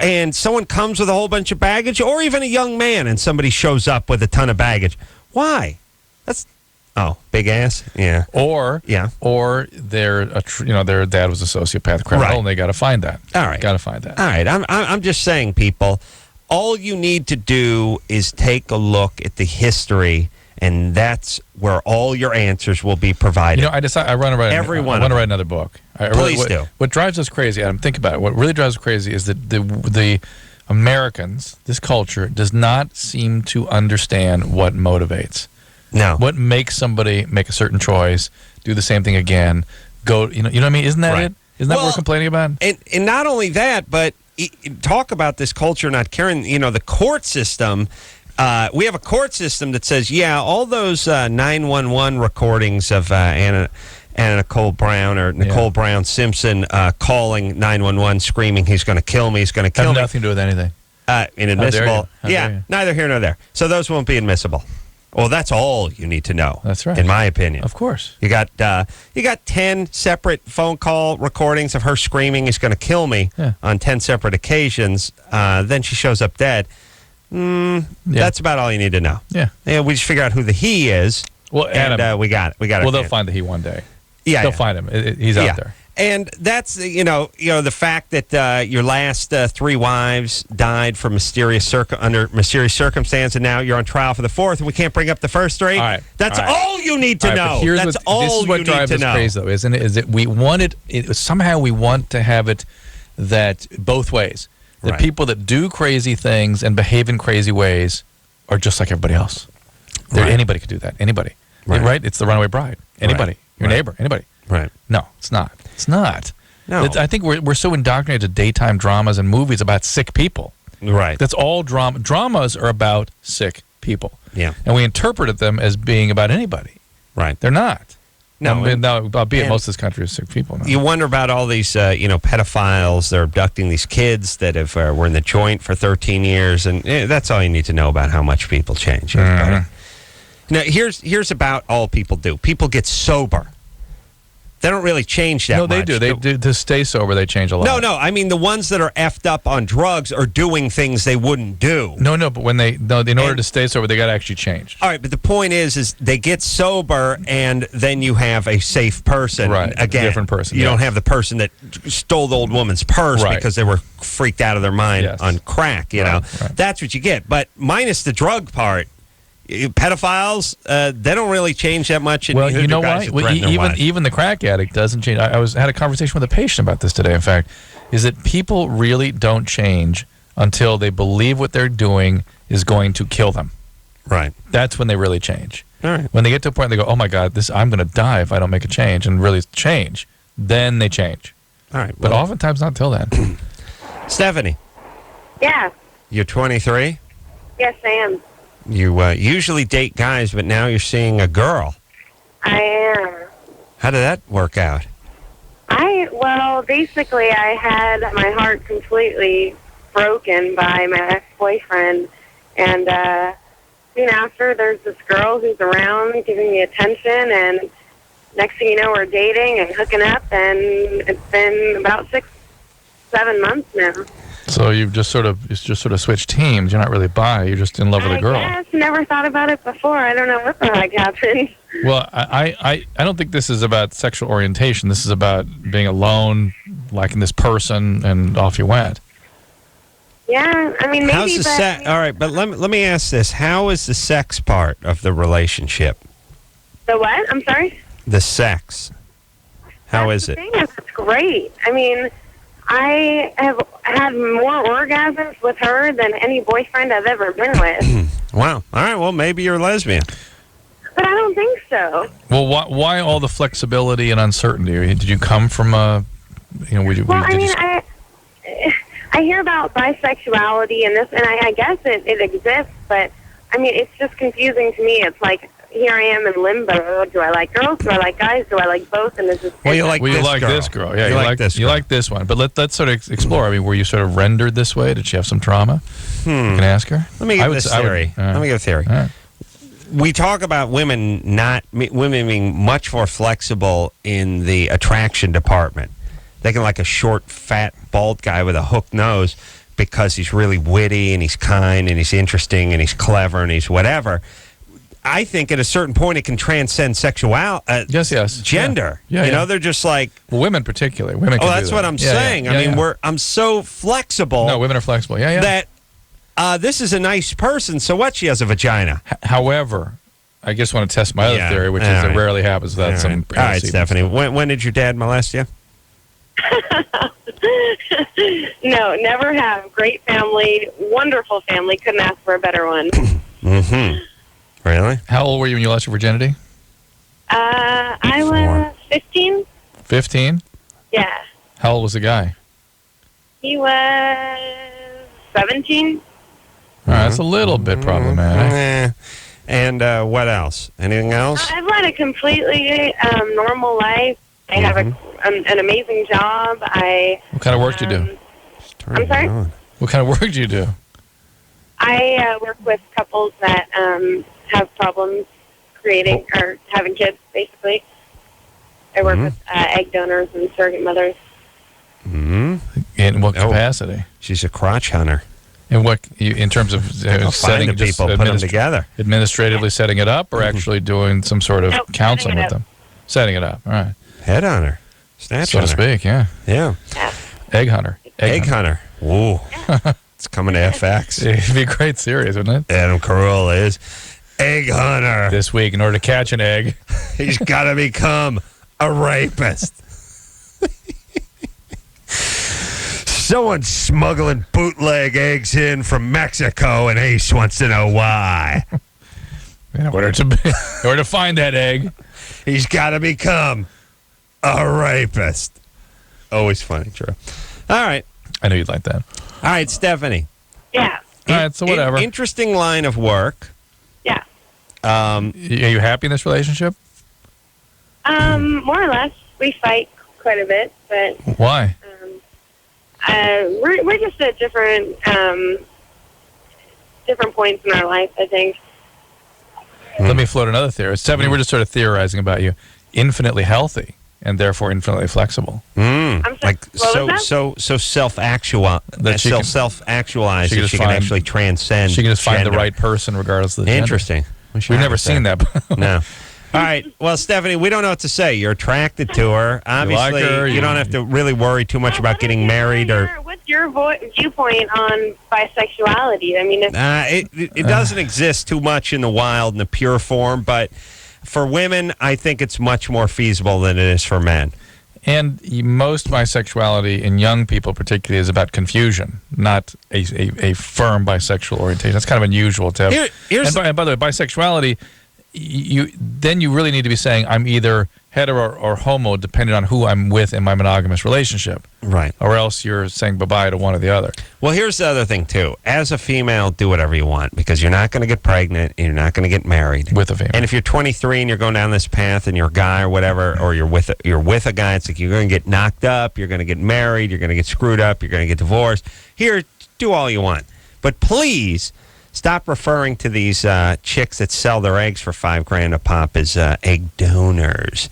S3: and someone comes with a whole bunch of baggage, or even a young man and somebody shows up with a ton of baggage, why? Big ass, yeah.
S4: Or their dad was a sociopath criminal, and they got to find that.
S3: All right,
S4: got to find that.
S3: All right, I'm just saying, people. All you need to do is take a look at the history, and that's where all your answers will be provided.
S4: I want to write another book.
S3: Please do.
S4: What drives us crazy, Adam? Think about it. What really drives us crazy is that the Americans, this culture, does not seem to understand what motivates.
S3: No.
S4: What makes somebody make a certain choice, do the same thing again, go, you know what I mean? Isn't that it? Isn't that what we're complaining about?
S3: And not only that, but talk about this culture not caring, the court system. We have a court system that says, all those 911 recordings of Anna Nicole Brown or Nicole Brown Simpson calling 911 screaming, he's going to kill me, he's going to kill me.
S4: Nothing to do with anything.
S3: Inadmissible. Neither here nor there. So those won't be admissible. Well, that's all you need to know.
S4: That's right.
S3: In my opinion.
S4: Of course.
S3: You got 10 separate phone call recordings of her screaming, he's going to kill me on 10 separate occasions. Then she shows up dead. That's about all you need to know.
S4: Yeah.
S3: We just figure out who the he is.
S4: Well, Adam,
S3: we got it.
S4: Well, they'll find the he one day.
S3: Yeah.
S4: They'll find him. He's out there.
S3: And that's, the fact that your last 3 wives died from under mysterious circumstance, and now you're on trial for the 4th, and we can't bring up the first 3.
S4: All right.
S3: That's all you need to know.
S4: This is what drives us crazy, though, isn't it? Is that we want it, somehow we want to have it that both ways. The people that do crazy things and behave in crazy ways are just like everybody else. Anybody could do that. Anybody. Right? It's the runaway bride. Anybody. Your neighbor. Anybody.
S3: Right.
S4: No, it's not. It's not.
S3: No.
S4: I think we're so indoctrinated to daytime dramas and movies about sick people.
S3: Right.
S4: That's all drama. Dramas are about sick people.
S3: Yeah.
S4: And we interpreted them as being about anybody.
S3: Right.
S4: They're not.
S3: No.
S4: Albeit most of this country is sick people now.
S3: You wonder about all these, pedophiles. They're abducting these kids that were in the joint for 13 years. And that's all you need to know about how much people change. Now, here's about all people do. People get sober. They don't really change that much.
S4: No, they do. They do. To stay sober, they change a lot.
S3: No. I mean, the ones that are effed up on drugs are doing things they wouldn't do.
S4: No, but in order to stay sober, they got to actually change.
S3: All right, but the point is they get sober, and then you have a safe person.
S4: Right,
S3: again,
S4: a different person.
S3: You don't have the person that stole the old woman's purse because they were freaked out of their mind on crack. You know, that's what you get. But minus the drug part. Pedophiles, they don't really change that much.
S4: Well, you know why? Even the crack addict doesn't change. I had a conversation with a patient about this today. In fact, is that people really don't change until they believe what they're doing is going to kill them.
S3: Right.
S4: That's when they really change.
S3: All right.
S4: When they get to a point, they go, "Oh my God, I'm going to die if I don't make a change," and really change. Then they change.
S3: All right.
S4: But oftentimes not till then.
S3: Stephanie.
S6: Yeah.
S3: You're 23.
S6: Yes, I am.
S3: You usually date guys, but now you're seeing a girl.
S6: I am.
S3: How did that work out?
S6: Basically, I had my heart completely broken by my ex-boyfriend, and soon after, there's this girl who's around giving me attention, and next thing you know, we're dating and hooking up, and it's been about 6-7 months now.
S4: So you've just sort of switched teams. You're not really bi. You're just in love with a girl.
S6: I guess. Never thought about it before. I don't know what the heck happened.
S4: Well, I don't think this is about sexual orientation. This is about being alone, liking this person, and off you went.
S6: Yeah, I mean, maybe.
S3: How's the sex? All right, but let me ask this: how is the sex part of the relationship?
S6: The what? I'm sorry.
S3: The sex. How is it?
S6: The thing is, it's great. I mean, I have had more orgasms with her than any boyfriend I've ever been with.
S3: Wow. All right. Well, maybe you're a lesbian.
S6: But I don't think so.
S4: Well, why all the flexibility and uncertainty? Did you come from a,
S6: I hear about bisexuality and this, and I guess it exists, but I mean, it's just confusing to me. It's like, here I am in limbo. Do I like girls? Do I like guys? Do I like both? And this is
S3: you like
S4: this girl. Yeah, you like this. You like this one. But let's sort of explore. I mean, were you sort of rendered this way? Did she have some trauma? You can ask her.
S3: Let me give this theory. Let me give a theory.
S4: Right.
S3: We talk about women being much more flexible in the attraction department. They can like a short, fat, bald guy with a hooked nose because he's really witty and he's kind and he's interesting and he's clever and he's whatever. I think at a certain point it can transcend sexuality. Gender.
S4: Yeah,
S3: you know, they're just like
S4: women, particularly women.
S3: Oh, that's what I'm saying. I mean, I'm so flexible.
S4: No, women are flexible. Yeah.
S3: That this is a nice person. So what? She has a vagina.
S4: However, I just want to test my other theory, which is it rarely happens without some.
S3: All right, Stephanie. When did your dad molest you?
S6: No, never have. Great family, wonderful family. Couldn't ask for a better one.
S3: Mm-hmm. Really?
S4: How old were you when you lost your virginity?
S6: I was 15.
S4: 15?
S6: Yeah.
S4: How old was the guy?
S6: He was 17.
S4: All right, that's a little bit problematic.
S3: And what else? Anything else?
S6: I've led a completely normal life. I have an amazing job.
S4: What kind of work do you do?
S6: I'm sorry?
S4: What kind of work do you do?
S6: I work with couples that have problems creating or having kids, basically. I work with egg donors and surrogate mothers.
S3: Mm-hmm.
S4: In what capacity?
S3: She's a crotch hunter.
S4: In terms of setting
S3: the people, put them together,
S4: administratively setting it up, or actually doing some sort of counseling with them, setting it up. All right,
S3: head hunter, snatch
S4: so
S3: hunter.
S4: to speak. Yeah. Egg hunter.
S3: Egg hunter. Whoa, it's coming to FX.
S4: It'd be a great series, wouldn't it?
S3: Adam Carolla is egg hunter
S4: this week. In order to catch an egg,
S3: he's got to become a rapist. Someone's smuggling bootleg eggs in from Mexico, and Ace wants to know why.
S4: In order to find that egg,
S3: he's got to become a rapist. Always funny, Drew. All right.
S4: I knew you'd like that.
S3: All right, Stephanie.
S6: Yeah.
S4: All right, so whatever.
S3: Interesting line of work.
S6: Yeah.
S4: Are you happy in this relationship?
S6: More or less. We fight quite a bit, but...
S4: Why?
S6: We're just at different points in our life, I think.
S4: Let me float another theory. Stephanie, we're just sort of theorizing about you. Infinitely healthy. and therefore infinitely flexible.
S6: I'm sorry,
S3: Like
S6: what was that?
S3: so self-actualized that she can actually transcend.
S4: She can just find the
S3: gender.
S4: right person regardless of the gender.
S3: Interesting.
S4: We've never seen that.
S3: No. All right. Well, Stephanie, we don't know what to say. You're attracted to her. Obviously,
S4: like her,
S3: you don't have to really worry too much about getting married or.
S6: What's your viewpoint on bisexuality? I mean,
S3: It doesn't exist too much in the wild in the pure form, but for women, I think it's much more feasible than it is for men.
S4: And most bisexuality in young people particularly is about confusion, not a firm bisexual orientation. That's kind of unusual to have. And by the way, bisexuality, you really need to be saying I'm either hetero or homo depending on who I'm with in my monogamous relationship.
S3: Right.
S4: Or else you're saying bye-bye to one or the other.
S3: Well, here's the other thing, too. As a female, do whatever you want because you're not going to get pregnant and you're not going to get married.
S4: With a female.
S3: And if you're 23 and you're going down this path and you're a guy or whatever, or you're with a guy, it's like you're going to get knocked up, you're going to get married, you're going to get screwed up, you're going to get divorced. Here, do all you want. But please stop referring to these chicks that sell their eggs for $5,000 a pop as egg donors.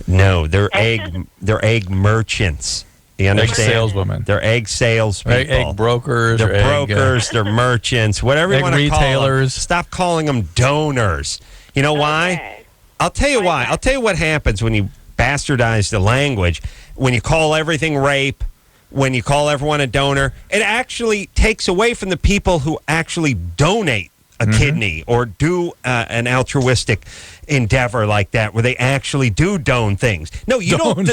S3: No, they're egg merchants. You understand?
S4: Egg saleswomen.
S3: They're egg salespeople.
S4: Egg brokers.
S3: They're brokers. They're merchants. Whatever you want to call them.
S4: Retailers.
S3: Stop calling them donors. You know why? I'll tell you why. I'll tell you what happens when you bastardize the language. When you call everything rape, when you call everyone a donor, it actually takes away from the people who actually donate a kidney or do an altruistic endeavor like that, where they actually do don things. No, you don't.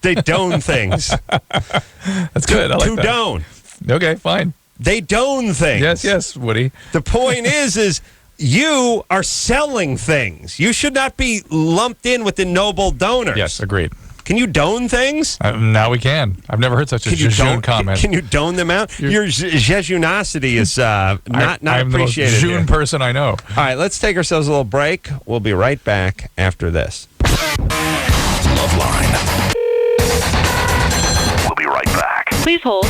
S3: They don things.
S4: That's good. I like
S3: to
S4: that.
S3: don.
S4: Okay, fine.
S3: They don things.
S4: Yes, Woody.
S3: The point is you are selling things. You should not be lumped in with the noble donors.
S4: Yes, agreed.
S3: Can you don things?
S4: Now we can. I've never heard such a jejune comment.
S3: Can you don them out? Your jejunosity is not
S4: I'm
S3: appreciated.
S4: The most jejune person I know.
S3: All right, let's take ourselves a little break. We'll be right back after this.
S2: LoveLine. We'll be right back.
S8: Please hold.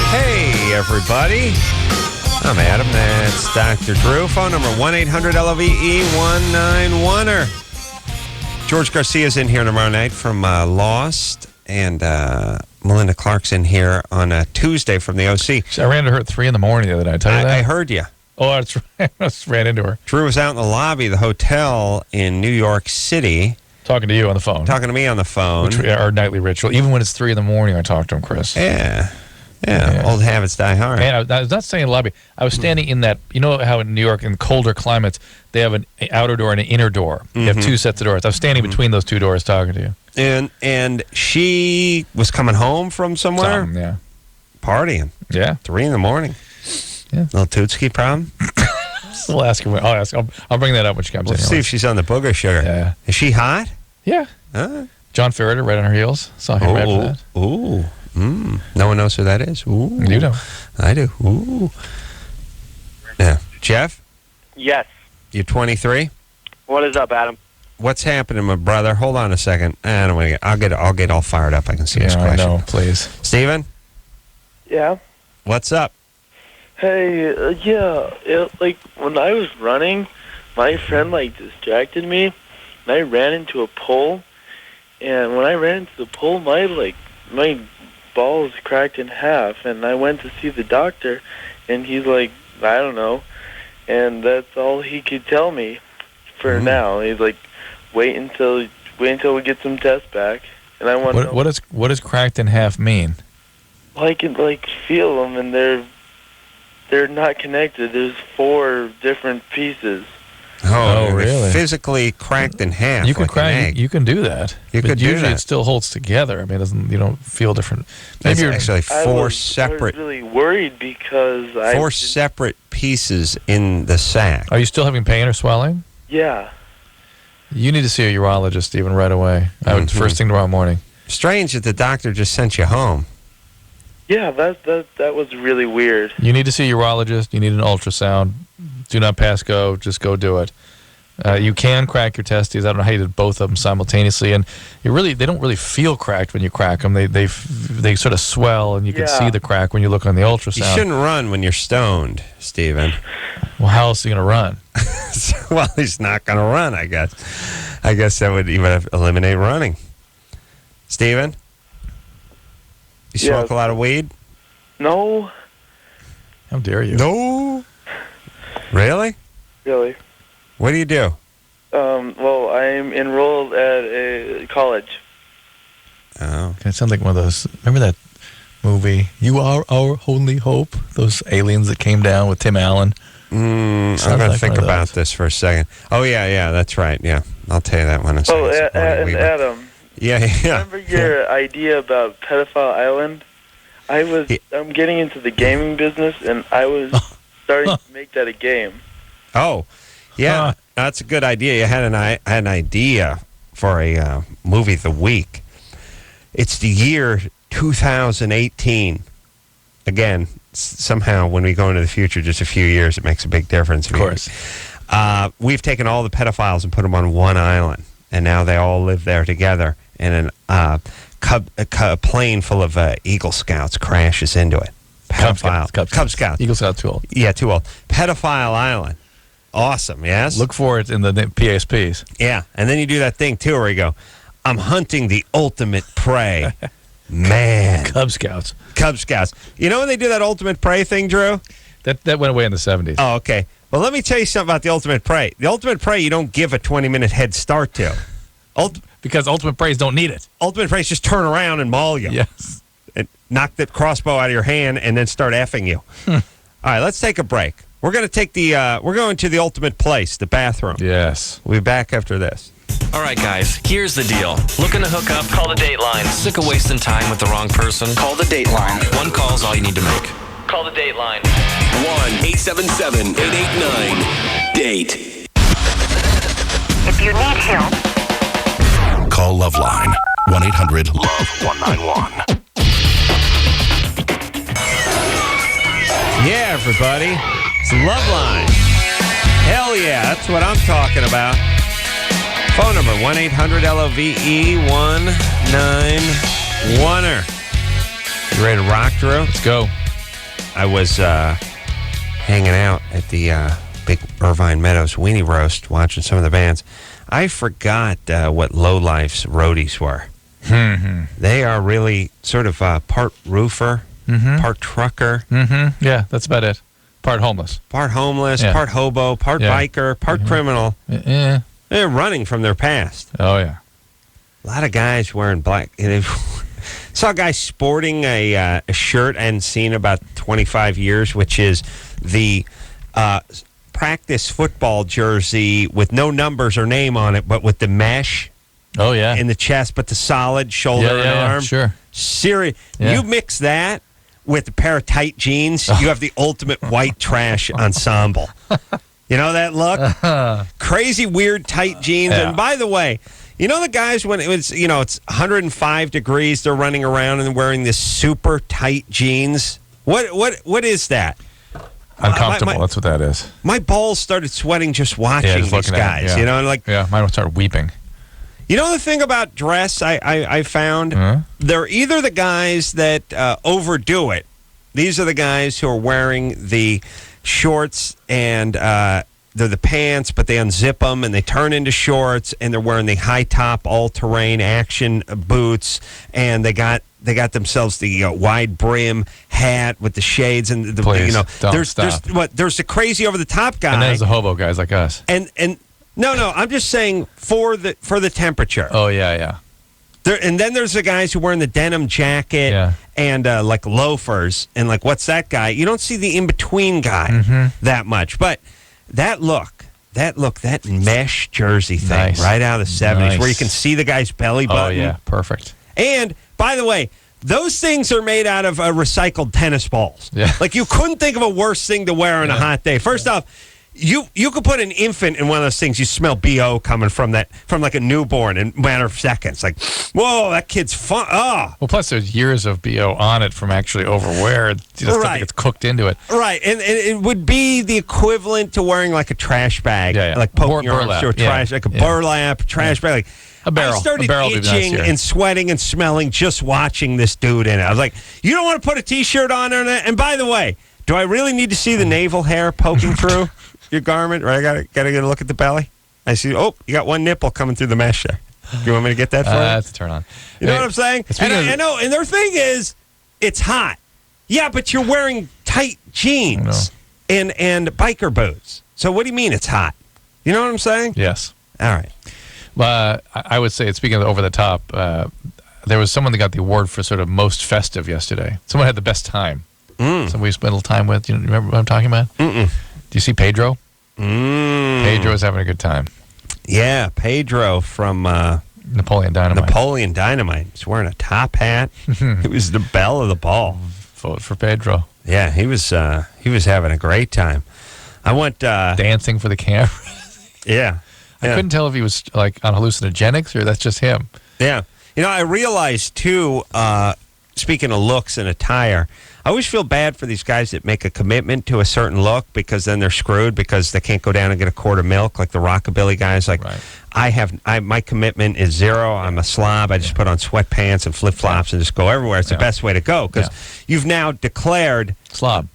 S3: Hey, everybody. I'm Adam. That's Dr. Drew. Phone number 1-800-LOVE-191-er. George Garcia's in here tomorrow night from Lost, and Melinda Clark's in here on a Tuesday from the OC.
S4: I ran into her at 3 in the morning the other night. I tell you that?
S3: I heard you.
S4: Oh, that's right. I just ran into her.
S3: Drew was out in the lobby of the hotel in New York City.
S4: Talking to you on the phone.
S3: Talking to me on the phone.
S4: Our nightly ritual. Even when it's 3 in the morning, I talk to him, Chris.
S3: Yeah. Old habits die hard.
S4: And I was not saying lobby. I was standing in that, you know how in New York, in colder climates, they have an outer door and an inner door. They have two sets of doors. I was standing between those two doors talking to you.
S3: And she was coming home from somewhere?
S4: Yeah.
S3: Partying.
S4: Yeah.
S3: 3 in the morning.
S4: Yeah.
S3: Little Tootski problem?
S4: We'll ask her. I'll ask. I'll bring that up when she comes in.
S3: See if she's on the booger sugar.
S4: Yeah.
S3: Is she hot?
S4: Yeah. John Ferreter, right on her heels. Saw him after that.
S3: Ooh. No one knows who that is. Ooh.
S4: You know.
S3: I do. Ooh. Yeah. Jeff?
S9: Yes.
S3: You're 23?
S9: What is up, Adam?
S3: What's happening, my brother? Hold on a second. I don't want to I'll get all fired up. I can see this question.
S4: I know, please.
S3: Steven?
S10: Yeah.
S3: What's up?
S10: Hey, like when I was running, my friend distracted me, and I ran into a pole. And when I ran into the pole, my balls cracked in half, and I went to see the doctor, and he's like, I don't know, and that's all he could tell me for now. He's like, wait until we get some tests back, and I want to know.
S4: What does cracked in half mean?
S10: Well, I can feel them, and they're not connected. There's 4 different pieces.
S3: Oh,
S4: really?
S3: Physically cracked in half.
S4: You can
S3: like an egg.
S4: You can do that.
S3: You could do
S4: usually
S3: that.
S4: it still holds together. I mean, you don't feel different.
S3: Maybe
S4: Maybe
S3: it's actually
S10: I was
S3: separate.
S10: really worried because
S3: 4 separate pieces in the sack.
S4: Are you still having pain or swelling?
S10: Yeah.
S4: You need to see a urologist, Stephen, right away. First thing tomorrow morning.
S3: Strange that the doctor just sent you home.
S10: Yeah, that was really weird.
S4: You need to see a urologist. You need an ultrasound. Do not pass go. Just go do it. You can crack your testes. I don't know how you did both of them simultaneously, and they don't really feel cracked when you crack them. They sort of swell, and you can see the crack when you look on the ultrasound.
S3: You shouldn't run when you're stoned, Stephen.
S4: Well, how else are you going to run?
S3: Well, he's not going to run, I guess. I guess that would even eliminate running. Stephen, you smoke a lot of weed?
S10: No.
S4: How dare you?
S3: No. Really?
S10: Really?
S3: What do you do?
S10: Well, I'm enrolled at a college.
S3: Oh.
S4: It sounds like one of those. Remember that movie, You Are Our Only Hope? Those aliens that came down with Tim Allen?
S3: I'm going to think about this for a second. Oh, yeah, that's right. Yeah, I'll tell you that one in a second.
S10: And Adam.
S3: Yeah.
S10: Remember your idea about Pedophile Island? I'm getting into the gaming business, and I was starting to make that a game.
S3: Oh, yeah, that's a good idea. You had an idea for a movie of the week. It's the year 2018. Again, somehow when we go into the future, just a few years, it makes a big difference.
S4: Of course.
S3: We've taken all the pedophiles and put them on one island, and now they all live there together. And a plane full of Eagle Scouts crashes into it.
S4: Cub Scouts. Eagle Scouts too old.
S3: Yeah, too old. Pedophile Island. Awesome, yes?
S4: Look for it in the PSPs.
S3: Yeah, and then you do that thing, too, where you go, I'm hunting the ultimate prey. Man.
S4: Cub Scouts.
S3: You know when they do that ultimate prey thing, Drew?
S4: That went away in the 70s.
S3: Oh, okay. Well, let me tell you something about the ultimate prey. The ultimate prey you don't give a 20-minute head start to.
S4: Because ultimate preys don't need it.
S3: Ultimate preys just turn around and maul you.
S4: Yes.
S3: And knock that crossbow out of your hand and then start effing you. All right, let's take a break. We're going to take we're going to the ultimate place, the bathroom.
S4: Yes.
S3: We'll be back after this.
S2: All right, guys, here's the deal. Looking to hook up? Call the Dateline. Sick of wasting time with the wrong person? Call the Dateline. One call's all you need to make. Call the Dateline. 1-877-889-DATE.
S11: If you need help,
S12: call LoveLine. 1-800-LOVE-191.
S3: Yeah, everybody. It's LoveLine. Hell yeah, that's what I'm talking about. Phone number 1-800-LOVE-191. You ready to rock, Drew?
S4: Let's go.
S3: I was hanging out at the big Irvine Meadows Weenie Roast, watching some of the bands. I forgot what Lowlife's roadies were. They are really sort of part roofer, part trucker.
S4: Yeah, that's about it. Part homeless.
S3: Part hobo, part biker, part criminal.
S4: Yeah.
S3: They're running from their past.
S4: Oh, yeah.
S3: A lot of guys wearing black. Saw a guy sporting a shirt I hadn't seen about 25 years, which is the practice football jersey with no numbers or name on it, but with the mesh.
S4: Oh, yeah.
S3: In the chest, but the solid shoulder and arm.
S4: Sure.
S3: Serious.
S4: Yeah.
S3: You mix that with a pair of tight jeans, you have the ultimate white trash ensemble. You know that look? Crazy, weird, tight jeans.
S4: Yeah.
S3: And by the way, you know the guys when it's 105 degrees, they're running around and wearing this super tight jeans. What is that?
S4: Uncomfortable. That's what that is.
S3: My balls started sweating just watching these guys.
S4: Yeah.
S3: You know, like
S4: mine would start weeping.
S3: You know the thing about dress I found? They're either the guys that overdo it. These are the guys who are wearing the shorts and they're the pants, but they unzip them and they turn into shorts, and they're wearing the high top all-terrain action boots, and they got themselves the wide brim hat with the shades and the there's the crazy over the top guy,
S4: and there's the hobo guys like us.
S3: And no, I'm just saying for the temperature.
S4: Oh yeah.
S3: And then there's the guys who are wearing the denim jacket and like loafers, and like what's that guy? You don't see the in-between guy that much, but that mesh jersey thing right out of the 70s where you can see the guy's belly button.
S4: Oh yeah, perfect.
S3: And by the way, those things are made out of recycled tennis balls.
S4: Yeah.
S3: Like you couldn't think of a worse thing to wear on a hot day. First off, You could put an infant in one of those things. You smell BO coming from like a newborn in a matter of seconds. Like, whoa, that kid's fun. Oh.
S4: Well, plus there's years of BO on it from actually overwear. It just
S3: Right.
S4: gets cooked into it.
S3: Right, and it would be the equivalent to wearing like a trash bag, like poking your arms through a trash, like a burlap trash bag. Like,
S4: a barrel.
S3: I started
S4: a barrel would be
S3: itching
S4: nice here.
S3: and sweating and smelling just watching this dude in it. I was like, you don't want to put a T-shirt on or that? And by the way, do I really need to see the navel hair poking through your garment? Right, I gotta get a look at the belly. I see. Oh, you got one nipple coming through the mesh there. Do you want me to get that for you?
S4: That's a turn on.
S3: You know what I'm saying? And I know. And their thing is, it's hot. Yeah, but you're wearing tight jeans and biker boots. So what do you mean it's hot? You know what I'm saying?
S4: Yes.
S3: All right.
S4: I would say, speaking of over the top, there was someone that got the award for sort of most festive yesterday. Someone had the best time. Someone we spent a little time with. You remember what I'm talking about? Do you see Pedro? Pedro is having a good time.
S3: Yeah, Pedro from
S4: Napoleon Dynamite.
S3: Napoleon Dynamite. He's wearing a top hat. He was the belle of the ball.
S4: Vote for Pedro.
S3: Yeah, he was having a great time. I went
S4: dancing for the camera.
S3: Yeah.
S4: I couldn't tell if he was like on hallucinogenics or that's just him.
S3: Yeah. You know, I realized too, speaking of looks and attire, I always feel bad for these guys that make a commitment to a certain look because then they're screwed because they can't go down and get a quart of milk like the rockabilly guys. Like, my commitment is zero. I'm a slob. I just put on sweatpants and flip-flops and just go everywhere. It's the best way to go because you've now declared
S4: slob.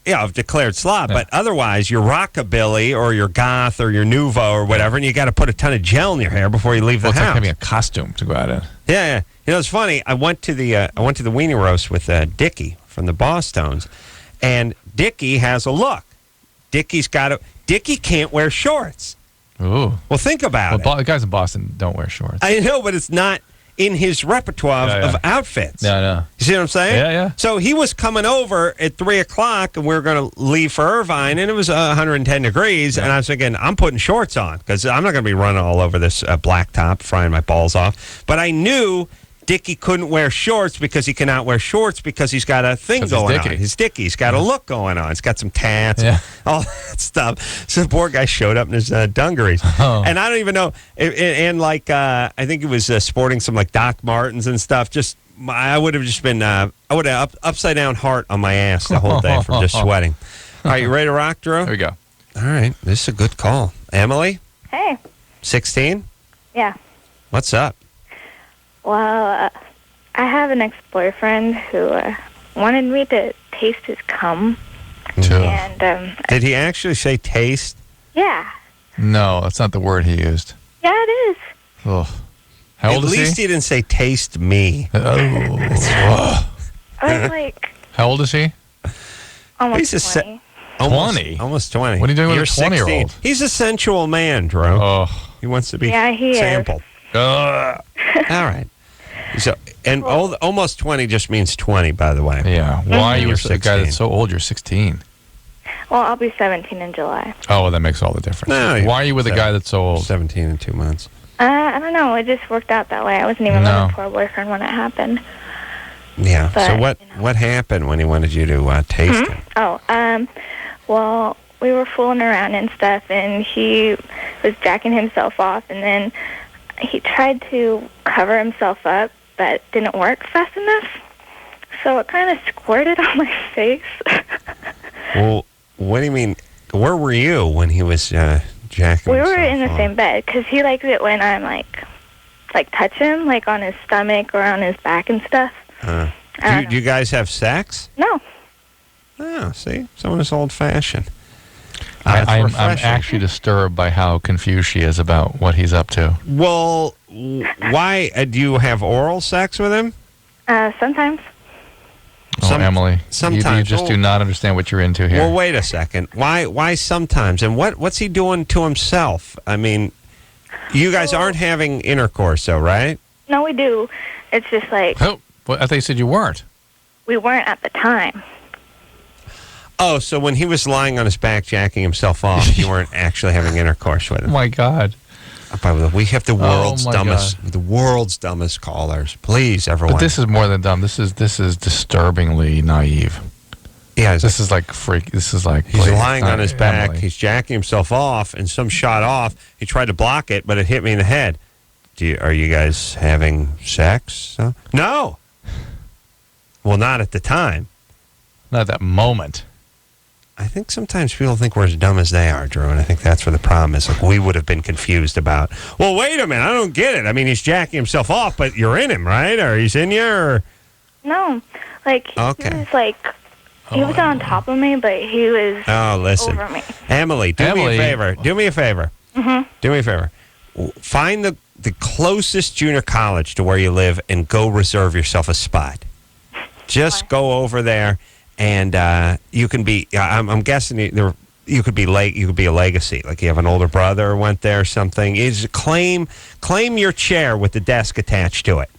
S3: Yeah, I've declared slob, but otherwise you're rockabilly or you're goth or you're nouveau or whatever, and you got to put a ton of gel in your hair before you leave the
S4: It's
S3: house.
S4: like having a costume to go out in.
S3: Yeah. You know, it's funny. I went to the weenie roast with Dickie from the Bosstones, and Dickie has a look. Dickie can't wear shorts.
S4: Ooh.
S3: Well, think about it.
S4: The guys in Boston don't wear shorts.
S3: I know, but it's not in his repertoire of outfits.
S4: Yeah, I know.
S3: You see what I'm saying?
S4: Yeah.
S3: So he was coming over at 3 o'clock, and we were going to leave for Irvine, and it was 110 degrees, and I was thinking, I'm putting shorts on, because I'm not going to be running all over this blacktop, frying my balls off. But I knew Dickie couldn't wear shorts because he cannot wear shorts because he's got a thing going on. He's Dickie. He's got a look going on. He's got some tats, all that stuff. So the poor guy showed up in his dungarees. And I don't even know. And like, I think he was sporting some like Doc Martens and stuff. I would have just been, I would have upside down heart on my ass the whole day from just sweating. All right, you ready to rock, Drew?
S4: Here we go.
S3: All right, this is a good call. Emily?
S6: Hey.
S3: 16?
S6: Yeah.
S3: What's up?
S6: Well, I have an ex-boyfriend who wanted me to taste his cum. And
S3: did he actually say taste?
S6: Yeah.
S4: No, that's not the word he used.
S6: Yeah, it is.
S4: Oh. How old is he?
S3: At least he didn't say taste me.
S6: I was like...
S4: How old is he?
S6: Almost 20.
S4: 20?
S3: Almost 20.
S4: What are you doing with a
S3: 16.
S4: 20-year-old?
S3: He's a sensual man, Drew.
S4: Oh.
S3: He wants to be
S6: he
S3: sampled. All right. So, and almost 20 just means 20, by the way.
S4: Yeah. Why are you
S3: a
S4: guy that's so old? You're 16.
S6: Well, I'll be 17 in July.
S4: Oh, well, that makes all the difference.
S3: No,
S4: why are you with a guy that's so old?
S3: 17 in 2 months.
S6: I don't know. It just worked out that way. I wasn't even looking for a boyfriend when it happened.
S3: Yeah.
S6: But,
S3: so what happened when he wanted you to taste him?
S6: Oh, well, we were fooling around and stuff, and he was jacking himself off, and then he tried to cover himself up, but it didn't work fast enough. So it kind of squirted on my face.
S3: Well, what do you mean? Where were you when he was jacking
S6: We were
S3: himself
S6: in the
S3: off?
S6: same bed, because he likes it when I'm, like touch him, like on his stomach or on his back and stuff.
S3: Do you guys have sex?
S6: No.
S3: Oh, see? Someone is old-fashioned.
S4: I'm actually disturbed by how confused she is about what he's up to.
S3: Well, why? Do you have oral sex with him?
S6: Sometimes.
S4: Emily,
S3: sometimes.
S4: you just do not understand what you're into here.
S3: Well, wait a second. Why sometimes? And what's he doing to himself? I mean, you guys aren't having intercourse, though, right?
S6: No, we do. It's just like...
S4: Oh, well, I thought you said you weren't.
S6: We weren't at the time.
S3: Oh, so when he was lying on his back jacking himself off, you weren't actually having intercourse with him.
S4: Oh, my God.
S3: We have the world's dumbest callers. Please, everyone.
S4: But this is more than dumb. This is disturbingly naive.
S3: Yeah,
S4: this is like freak. This is like
S3: he's lying on his back.
S4: Emily.
S3: He's jacking himself off, and some shot off. He tried to block it, but it hit me in the head. Are you guys having sex? No. Well, not at the time.
S4: Not at that moment.
S3: I think sometimes people think we're as dumb as they are, Drew, and I think that's where the problem is. Like, we would have been confused about, well, wait a minute, I don't get it. I mean, he's jacking himself off, but you're in him, right? Or he's in you, or...
S13: No. Like, he was like... He was on top of me, but he was over me.
S3: Emily, do me a favor. Do me a favor.
S13: Mm-hmm.
S3: Do me a favor. Find the closest junior college to where you live and go reserve yourself a spot. Just go over there, and you can be. I'm guessing you could be late. You could be a legacy, like you have an older brother who went there or something. Is claim your chair with the desk attached to it.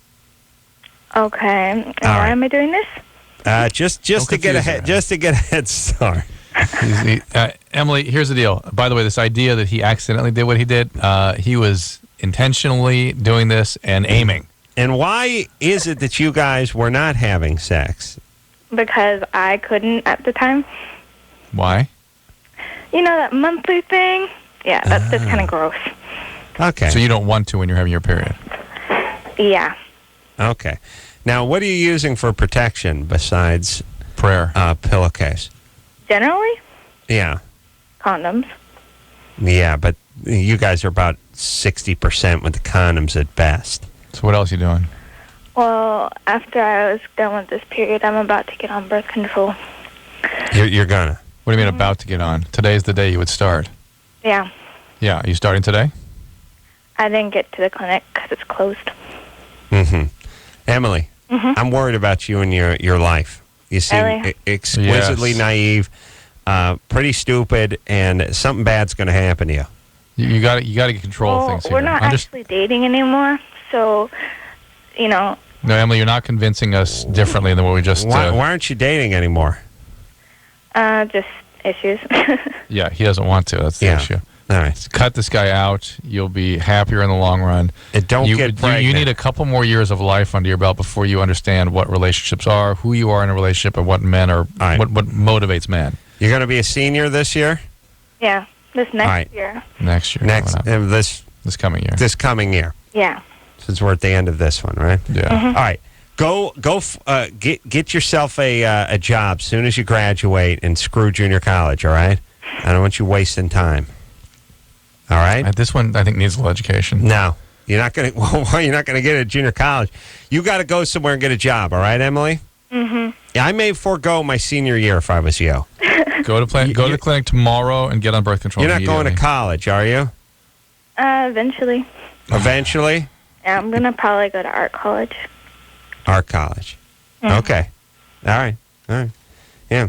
S13: Okay. And why am I doing this?
S3: Just to get a head start.
S4: Emily, here's the deal. By the way, this idea that he accidentally did what he did, he was intentionally doing this and aiming.
S3: And why is it that you guys were not having sex?
S13: Because I couldn't at the time.
S4: Why?
S13: You know, that monthly thing? Yeah, that's just kind of gross.
S3: Okay.
S4: So you don't want to when you're having your period?
S13: Yeah.
S3: Okay. Now, what are you using for protection besides
S4: prayer?
S3: Pillowcase.
S13: Generally?
S3: Yeah.
S13: Condoms.
S3: Yeah, but you guys are about 60% with the condoms at best.
S4: So what else are you doing?
S13: Well, after I was done with this period, I'm about to get on birth control.
S3: You're gonna?
S4: What do you mean about to get on? Today's the day you would start.
S13: Yeah.
S4: Yeah. Are you starting today?
S13: I didn't get to the clinic because it's closed.
S3: Mm-hmm. Emily, I'm worried about you and your life. You seem exquisitely naive, pretty stupid, and something bad's going to happen to you.
S4: You got to control things here.
S13: We're not actually dating anymore, so, you know.
S4: No, Emily, you're not convincing us differently than what we just...
S3: Why aren't you dating anymore?
S13: Just issues.
S4: Yeah, he doesn't want to. That's the issue.
S3: All right.
S4: Cut this guy out. You'll be happier in the long run.
S3: And don't get pregnant.
S4: You need a couple more years of life under your belt before you understand what relationships are, who you are in a relationship, and what men are, what motivates men.
S3: You're going to be a senior this year?
S13: Yeah, this next year.
S4: Next year.
S3: This
S4: coming year.
S3: This coming year.
S13: Yeah.
S3: Since we're at the end of this one, right?
S4: Yeah.
S3: All right. Go. Get yourself a job as soon as you graduate and screw junior college. All right. I don't want you wasting time. All right.
S4: This one, I think, needs a little education.
S3: No, you're not going to. Well, you're not going to get it at junior college. You got to go somewhere and get a job. All right, Emily.
S13: Mm-hmm.
S3: Yeah, I may forego my senior year if I was you.
S4: Go to the clinic tomorrow and get on birth control.
S3: You're not going to college, are you?
S13: Eventually.
S3: Eventually.
S13: Yeah, I'm gonna probably go to art college.
S3: Art college.
S13: Mm-hmm.
S3: Okay. All right. Yeah.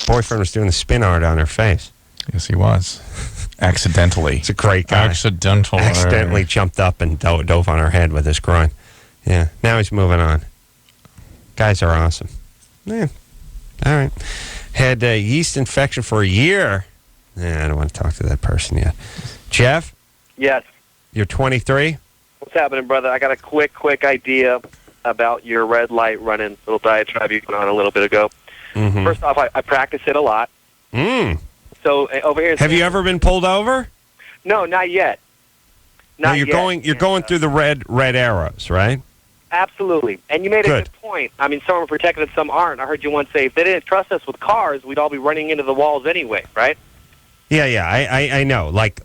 S3: Boyfriend was doing the spin art on her face.
S4: Yes, he was. Accidentally.
S3: It's a great guy. Accidentally jumped up and dove on her head with his groin. Yeah. Now he's moving on. Guys are awesome. Yeah. All right. Had a yeast infection for a year. I don't want to talk to that person yet. Jeff?
S9: Yes.
S3: You're 23?
S9: What's happening, brother? I got a quick idea about your red light running little diatribe you went on a little bit ago.
S3: Mm-hmm.
S9: First off, I practice it a lot. So over here...
S3: Have you ever been pulled over?
S9: No, not yet.
S3: You're going through the red arrows, right?
S9: Absolutely. And you made a good point. I mean, some are protected and some aren't. I heard you once say, if they didn't trust us with cars, we'd all be running into the walls anyway, right?
S3: Yeah, I know. Like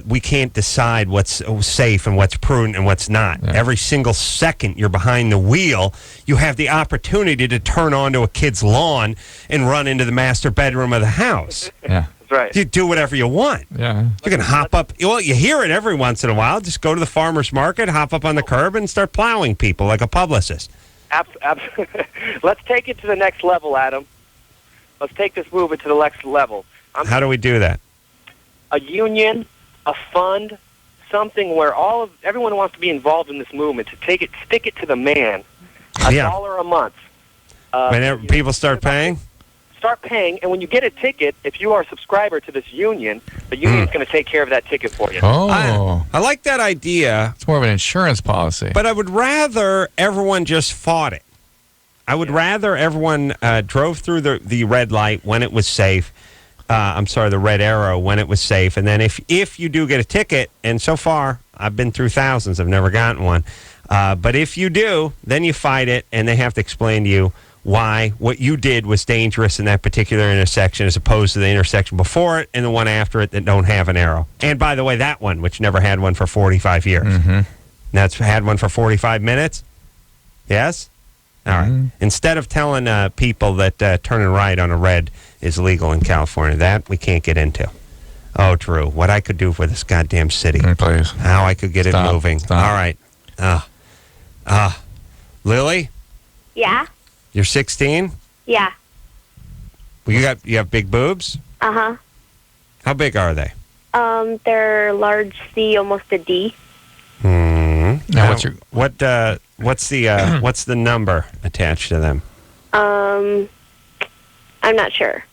S3: we can't decide what's safe and what's prudent and what's not. Yeah. Every single second you're behind the wheel, you have the opportunity to turn onto a kid's lawn and run into the master bedroom of the house.
S4: Yeah.
S9: That's right.
S3: You do whatever you want.
S4: Yeah.
S3: You can hop up. Well, you hear it every once in a while. Just go to the farmer's market, hop up on the curb, and start plowing people like a publicist.
S9: Absolutely. Let's take it to the next level, Adam. Let's take this movement to the next level.
S3: How do we do that?
S9: A union, a fund, something where everyone wants to be involved in this movement, to stick it to the man. $1 a month.
S3: When people start paying?
S9: Start paying, and when you get a ticket, if you are a subscriber to this union, the union's going to take care of that ticket for you.
S4: Oh.
S3: I like that idea.
S4: It's more of an insurance policy.
S3: But I would rather everyone just fought it. I would rather everyone drove through the red light when it was safe. The red arrow when it was safe. And then if you do get a ticket, and so far I've been through thousands, I've never gotten one. But if you do, then you fight it, and they have to explain to you why what you did was dangerous in that particular intersection as opposed to the intersection before it and the one after it that don't have an arrow. And by the way, that one, which never had one for 45 years.
S4: Mm-hmm.
S3: That's had one for 45 minutes? Yes? All right. Instead of telling people that turning right on a red is legal in California, that we can't get into. Oh, Drew, what I could do for this goddamn city.
S4: Please.
S3: How I could get it moving.
S4: Stop.
S3: All right. Lily?
S7: Yeah?
S3: You're 16?
S7: Yeah.
S3: Well, you have big boobs?
S7: Uh-huh.
S3: How big are they?
S7: They're large C, almost a D.
S3: Now, what's the
S4: Mm-hmm.
S3: what's the number attached to them?
S7: I'm not sure.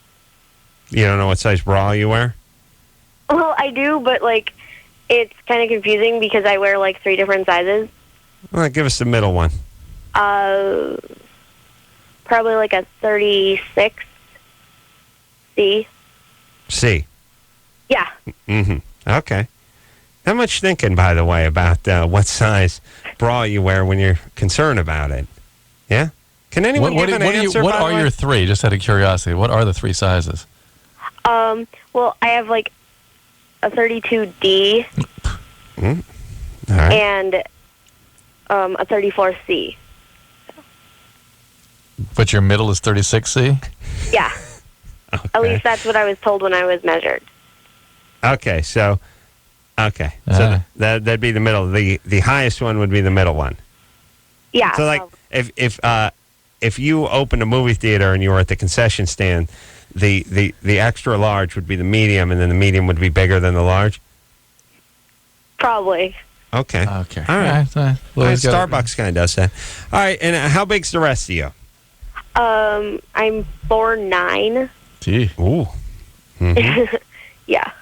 S3: You don't know what size bra you wear?
S7: Well, I do, but, like, it's kind of confusing because I wear, like, 3 different sizes.
S3: Well, give us the middle one.
S7: Probably like a 36 C.
S3: C.
S7: Yeah.
S3: Mm-hmm. Okay. How much thinking, by the way, about what size bra you wear when you're concerned about it? Yeah? Can anyone give an answer?
S4: What are your 3, just out of curiosity? What are the 3 sizes?
S7: Well, I have like a 32D
S3: All right.
S7: and a 34C.
S4: But your middle is 36C?
S7: Yeah.
S3: Okay.
S7: At least that's what I was told when I was measured.
S3: Okay, so that'd be the middle. The highest one would be the middle one.
S7: Yeah.
S3: So like if you opened a movie theater and you were at the concession stand, the extra large would be the medium, and then the medium would be bigger than the large.
S7: Probably.
S3: Okay.
S4: Okay.
S3: All right.
S4: Starbucks
S3: kind of does that. All right. And how big's the rest of you?
S7: I'm 4'9".
S4: Gee.
S3: Ooh. Mm-hmm.
S7: Yeah.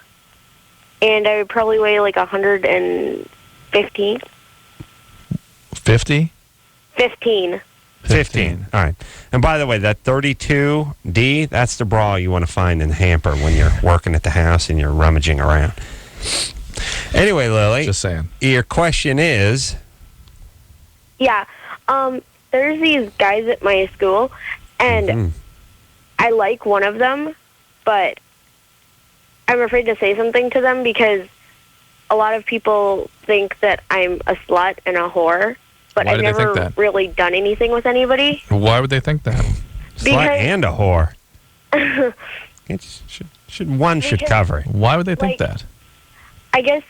S7: And I would probably weigh like 115.
S4: 50?
S7: 15.
S3: 15. All right. And by the way, that 32D, that's the bra you want to find in the hamper when you're working at the house and you're rummaging around. Anyway, Lily.
S4: Just saying.
S3: Your question is?
S7: Yeah. There's these guys at my school, and I like one of them, but I'm afraid to say something to them because a lot of people think that I'm a slut and a whore, but I've never really done anything with anybody.
S4: Why would they think that?
S3: Slut and a whore. One should cover it.
S4: Why would they think that?
S7: I guess,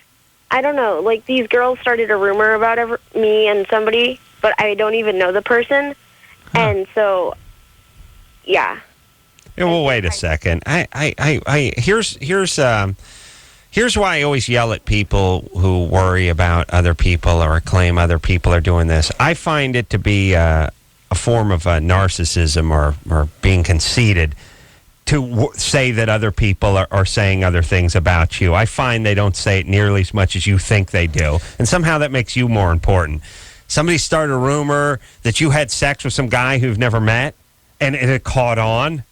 S7: I don't know, like these girls started a rumor about me and somebody, but I don't even know the person, and so, yeah.
S3: Well, wait a second. Here's why I always yell at people who worry about other people or claim other people are doing this. I find it to be a form of narcissism or being conceited to say that other people are saying other things about you. I find they don't say it nearly as much as you think they do, and somehow that makes you more important. Somebody started a rumor that you had sex with some guy who've never met, and it caught on.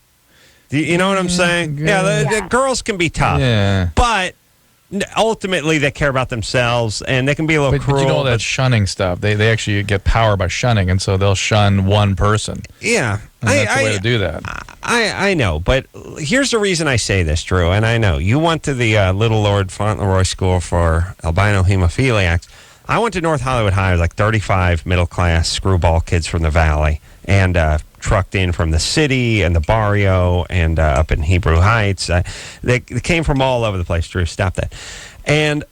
S3: You know what I'm saying? Yeah, the girls can be tough.
S4: Yeah.
S3: But ultimately, they care about themselves, and they can be a little cruel.
S4: But you know that shunning stuff. They actually get power by shunning, and so they'll shun one person.
S3: Yeah.
S4: And that's the way to do that.
S3: I know, but here's the reason I say this, Drew, and I know. You went to the Little Lord Fauntleroy School for Albino Hemophiliacs. I went to North Hollywood High with like 35 middle-class screwball kids from the Valley, and trucked in from the city and the barrio and up in Hebrew Heights. They came from all over the place. Drew, stop that. And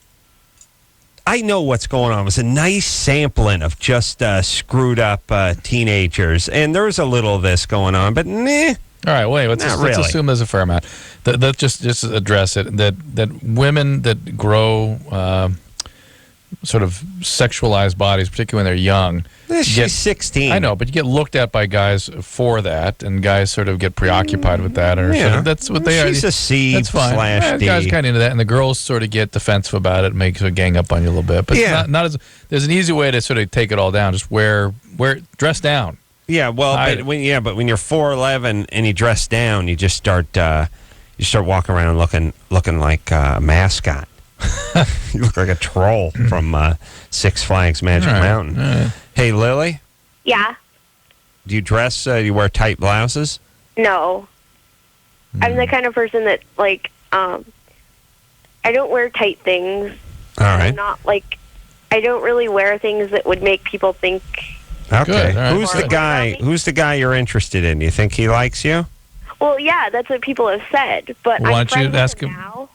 S3: I know what's going on. It was a nice sampling of just screwed up teenagers, and there was a little of this going on, but nah.
S4: All right, wait. Let's assume there's a fair amount. Let's just address it. That women that grow sort of sexualized bodies, particularly when they're young.
S3: She's 16.
S4: I know, but you get looked at by guys for that, and guys sort of get preoccupied with that. Or sort of, that's what they are.
S3: She's a C
S4: that's fine.
S3: / D.
S4: Guys kind of into that, and the girls sort of get defensive about it, make sort of gang up on you a little bit. But not as there's an easy way to sort of take it all down. Just dress down.
S3: Yeah, well, but when you're 4'11" and you dress down, you just start walking around looking like a mascot. You look like a troll from Six Flags Magic Mountain. Hey, Lily?
S7: Yeah.
S3: Do you dress, you wear tight blouses?
S7: No. I'm the kind of person that, like, I don't wear tight things.
S3: All right.
S7: I'm not, like, I don't really wear things that would make people think.
S3: Okay. Right. Who's the guy you're interested in? You think he likes you?
S7: Well, yeah, that's what people have said. But I'm friends with him now,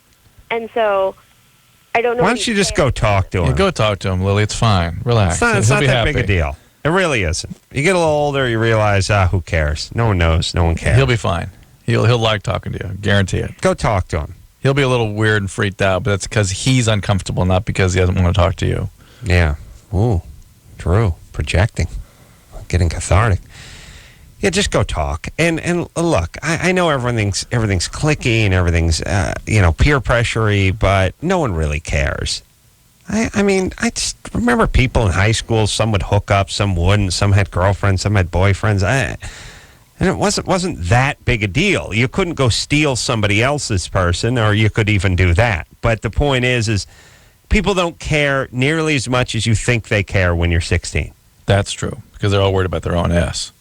S7: and so I don't know.
S3: Why don't you just go talk to him?
S4: Yeah, go talk to him, Lily. It's fine. Relax.
S3: It's not that big a deal. It really isn't. You get a little older, you realize, who cares? No one knows. No one cares.
S4: He'll be fine. He'll like talking to you. Guarantee it.
S3: Go talk to him.
S4: He'll be a little weird and freaked out, but that's because he's uncomfortable, not because he doesn't want to talk to you.
S3: Yeah. Ooh, true. Projecting. Getting cathartic. Yeah, just go talk. And look, I know everything's cliquey and everything's peer pressure-y, but no one really cares. I mean, I just remember people in high school, some would hook up, some wouldn't, some had girlfriends, some had boyfriends. And it wasn't that big a deal. You couldn't go steal somebody else's person, or you could even do that. But the point is people don't care nearly as much as you think they care when you're 16.
S4: That's true, because they're all worried about their own ass.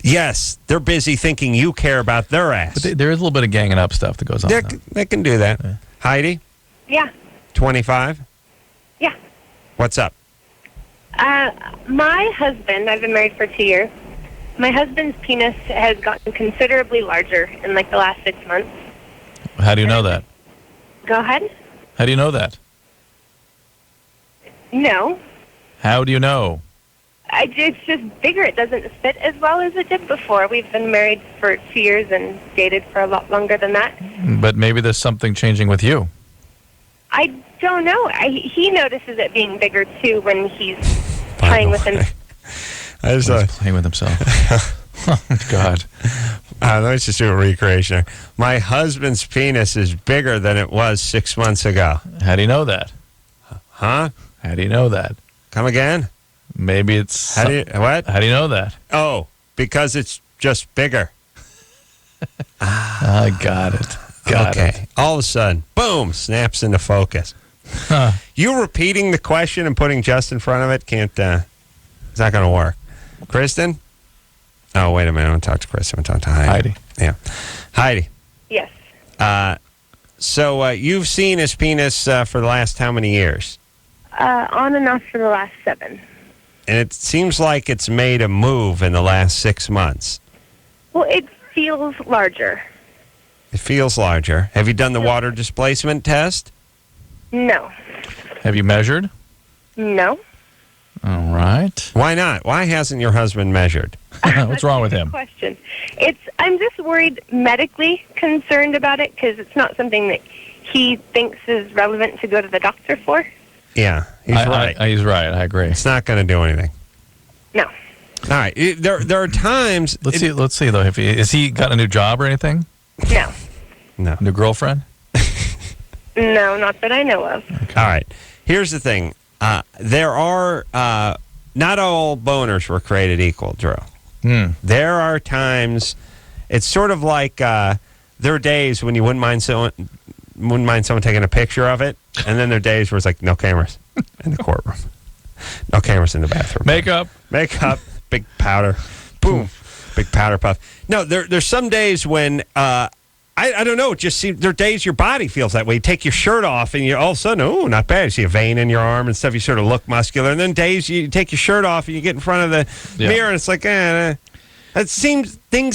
S3: Yes, they're busy thinking you care about their ass.
S4: But there is a little bit of ganging up stuff that goes on.
S3: They can do that. Yeah. Heidi?
S6: Yeah.
S3: 25?
S6: Yeah.
S3: What's up?
S6: My husband, I've been married for 2 years. My husband's penis has gotten considerably larger in like the last 6 months.
S4: How do you know that?
S6: Go ahead.
S4: How do you know that?
S6: No.
S4: How do you know?
S6: It's just bigger. It doesn't fit as well as it did before. We've been married for 2 years and dated for a lot longer than that.
S4: But maybe there's something changing with you.
S6: I don't know. He notices it being bigger, too, when he's playing with him.
S4: He's playing with himself. Oh, God.
S3: Let me just do a recreation. My husband's penis is bigger than it was 6 months ago.
S4: How do you know that?
S3: Huh?
S4: How do you know that?
S3: Come again?
S4: Maybe it's...
S3: What?
S4: How do you know that?
S3: Oh, because it's just bigger.
S4: I got it. Got it.
S3: All of a sudden, boom, snaps into focus.
S4: Huh.
S3: You repeating the question and putting just in front of it can't... it's not going to work. Kristen? Oh, wait a minute. I want to talk to Kristen. I want to talk to Heidi. Yeah. Heidi.
S6: Yes.
S3: So you've seen his penis for the last how many years?
S6: On and off for the last 7.
S3: And it seems like it's made a move in the last 6 months.
S6: Well, it feels larger.
S3: It feels larger. Have you done the water displacement test?
S6: No.
S4: Have you measured?
S6: No.
S4: All right.
S3: Why not? Why hasn't your husband measured?
S4: What's wrong with him?
S6: Question. I'm just worried, medically concerned about it, because it's not something that he thinks is relevant to go to the doctor for.
S3: Yeah, he's right.
S4: He's right. I agree.
S3: It's not going to do anything.
S6: No.
S3: All right. There are times.
S4: Let's see though. Has he got a new job or anything?
S6: No.
S3: No.
S4: New girlfriend?
S6: No, not that I know of.
S3: Okay. All right. Here's the thing. There are not all boners were created equal, Drew. There are times. It's sort of like there are days when you wouldn't mind someone taking a picture of it, and then there are days where it's like no cameras in the courtroom, no cameras in the bathroom,
S4: makeup,
S3: big powder, boom, big powder puff. No, there's some days when I don't know. It just seems there are days your body feels that way. You take your shirt off and you all of a sudden, oh, not bad. You see a vein in your arm and stuff. You sort of look muscular. And then days you take your shirt off and you get in front of the mirror and it's like, things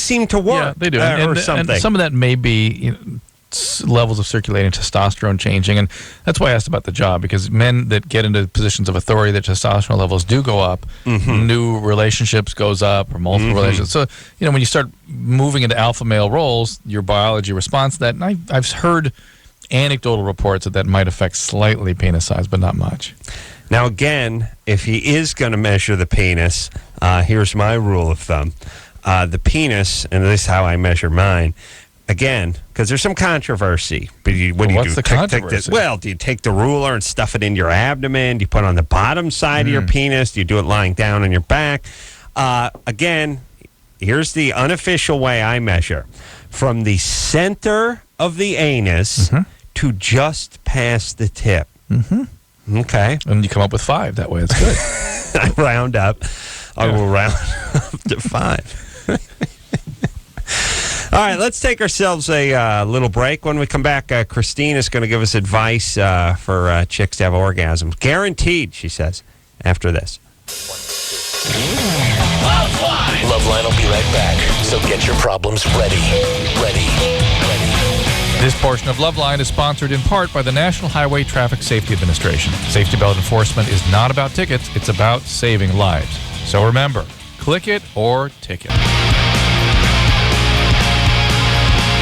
S3: seem to work.
S4: Yeah, they do.
S3: Or something.
S4: And some of that may be levels of circulating testosterone changing, and that's why I asked about the job, because men that get into positions of authority, their testosterone levels do go up. New relationships goes up, or multiple relationships. So when you start moving into alpha male roles, your biology responds to that. And I've heard anecdotal reports that might affect slightly penis size, but not much.
S3: Now again, if he is going to measure the penis, here's my rule of thumb: the penis, and this is how I measure mine. Again, because there's some controversy. But
S4: what's the controversy?
S3: Do you take the ruler and stuff it in your abdomen? Do you put it on the bottom side of your penis? Do you do it lying down on your back? Again, here's the unofficial way I measure. From the center of the anus to just past the tip. Okay.
S4: And you come up with 5. That way it's good.
S3: I round up. I will round up to 5. All right, let's take ourselves a little break. When we come back, Christine is going to give us advice for chicks to have orgasms. Guaranteed, she says, after this.
S12: LoveLine will be right back, so get your problems ready.
S4: This portion of LoveLine is sponsored in part by the National Highway Traffic Safety Administration. Safety belt enforcement is not about tickets, it's about saving lives. So remember, click it or ticket.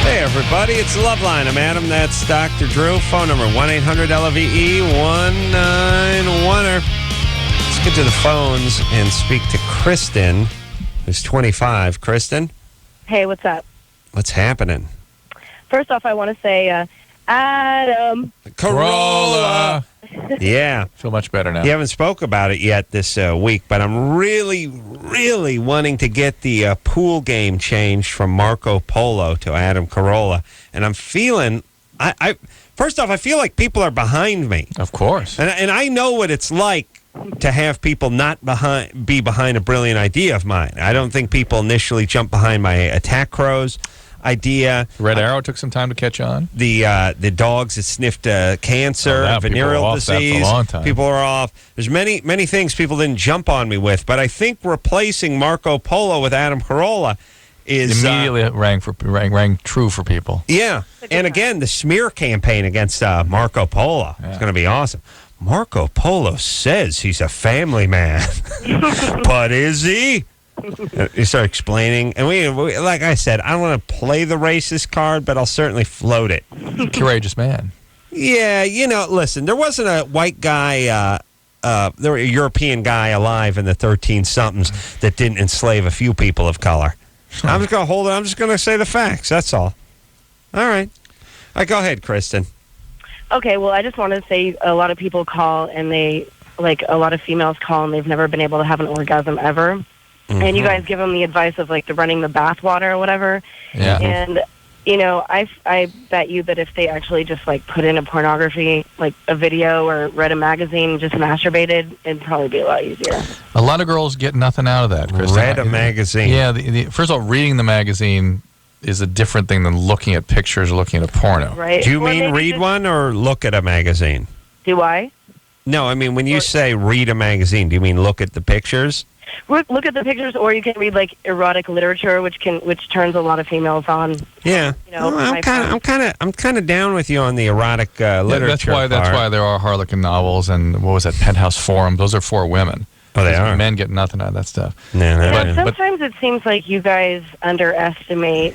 S3: Hey, everybody, it's LoveLine. I'm Adam. That's Dr. Drew. Phone number 1-800-LOVE-191er. Let's get to the phones and speak to Kristen, who's 25. Kristen?
S14: Hey, what's up?
S3: What's happening?
S14: First off, I want to say, Adam.
S3: Corolla. Yeah.
S4: Feel much better now.
S3: You haven't spoke about it yet this week, but I'm really, really wanting to get the pool game changed from Marco Polo to Adam Carolla. And I'm feeling, first off, I feel like people are behind me.
S4: Of course.
S3: And I know what it's like to have people not be behind a brilliant idea of mine. I don't think people initially jump behind my attack crows idea.
S4: Red Arrow took some time to catch on.
S3: The dogs that sniffed cancer, venereal disease.
S4: For a long time.
S3: People are off. There's many things people didn't jump on me with, but I think replacing Marco Polo with Adam Carolla is
S4: immediately rang true for people.
S3: Yeah, and again, the smear campaign against Marco Polo is going to be awesome. Marco Polo says he's a family man, but is he? You start explaining, and we like I said, I don't want to play the racist card, but I'll certainly float it.
S4: Courageous man.
S3: Yeah, listen, there wasn't a white guy, there was a European guy alive in the 13-somethings that didn't enslave a few people of color. I'm just going to hold it. I'm just going to say the facts. That's all. All right. Go ahead, Kristen.
S14: Okay, well, I just wanted to say a lot of people call, and a lot of females call, and they've never been able to have an orgasm ever. And you guys give them the advice of, the running the bath water or whatever.
S4: Yeah.
S14: And, I bet you that if they actually just, put in a pornography, a video or read a magazine, just masturbated, it'd probably be a lot easier.
S4: A lot of girls get nothing out of that, Kristen.
S3: Read a magazine.
S4: Yeah. First of all, reading the magazine is a different thing than looking at pictures or looking at a porno.
S14: Right.
S3: Do you mean read one or look at a magazine?
S14: Do I?
S3: No, I mean, when you say read a magazine, do you mean look at the pictures?
S14: Look at the pictures, or you can read erotic literature, which turns a lot of females on.
S3: Yeah, I'm kind of down with you on the erotic literature.
S4: That's why there are Harlequin novels and what was that, Penthouse Forum? Those are for women.
S3: Oh, they are.
S4: Men get nothing out of that stuff.
S14: Sometimes it seems like you guys underestimate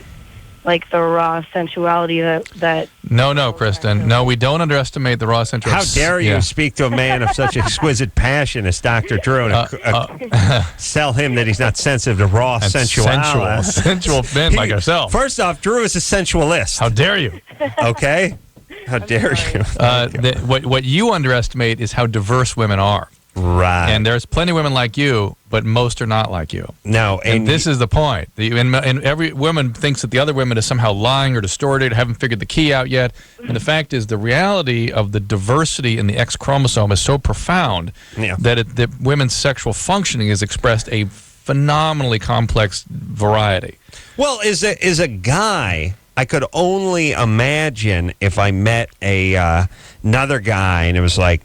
S14: the raw sensuality that
S4: No, Kristen. No, we don't underestimate the raw sensuality.
S3: How dare you speak to a man of such exquisite passion as Dr. Drew and sell him that he's not sensitive to raw sensuality.
S4: Sensual men like yourself.
S3: First off, Drew is a sensualist.
S4: How dare you?
S3: Okay? How dare you?
S4: What you underestimate is how diverse women are.
S3: Right.
S4: And there's plenty of women like you, but most are not like you.
S3: No.
S4: And this is the point. And every woman thinks that the other women is somehow lying or distorted, haven't figured the key out yet. And the fact is the reality of the diversity in the X chromosome is so profound that women's sexual functioning is expressed a phenomenally complex variety.
S3: Well, as a guy, I could only imagine if I met another guy and it was like,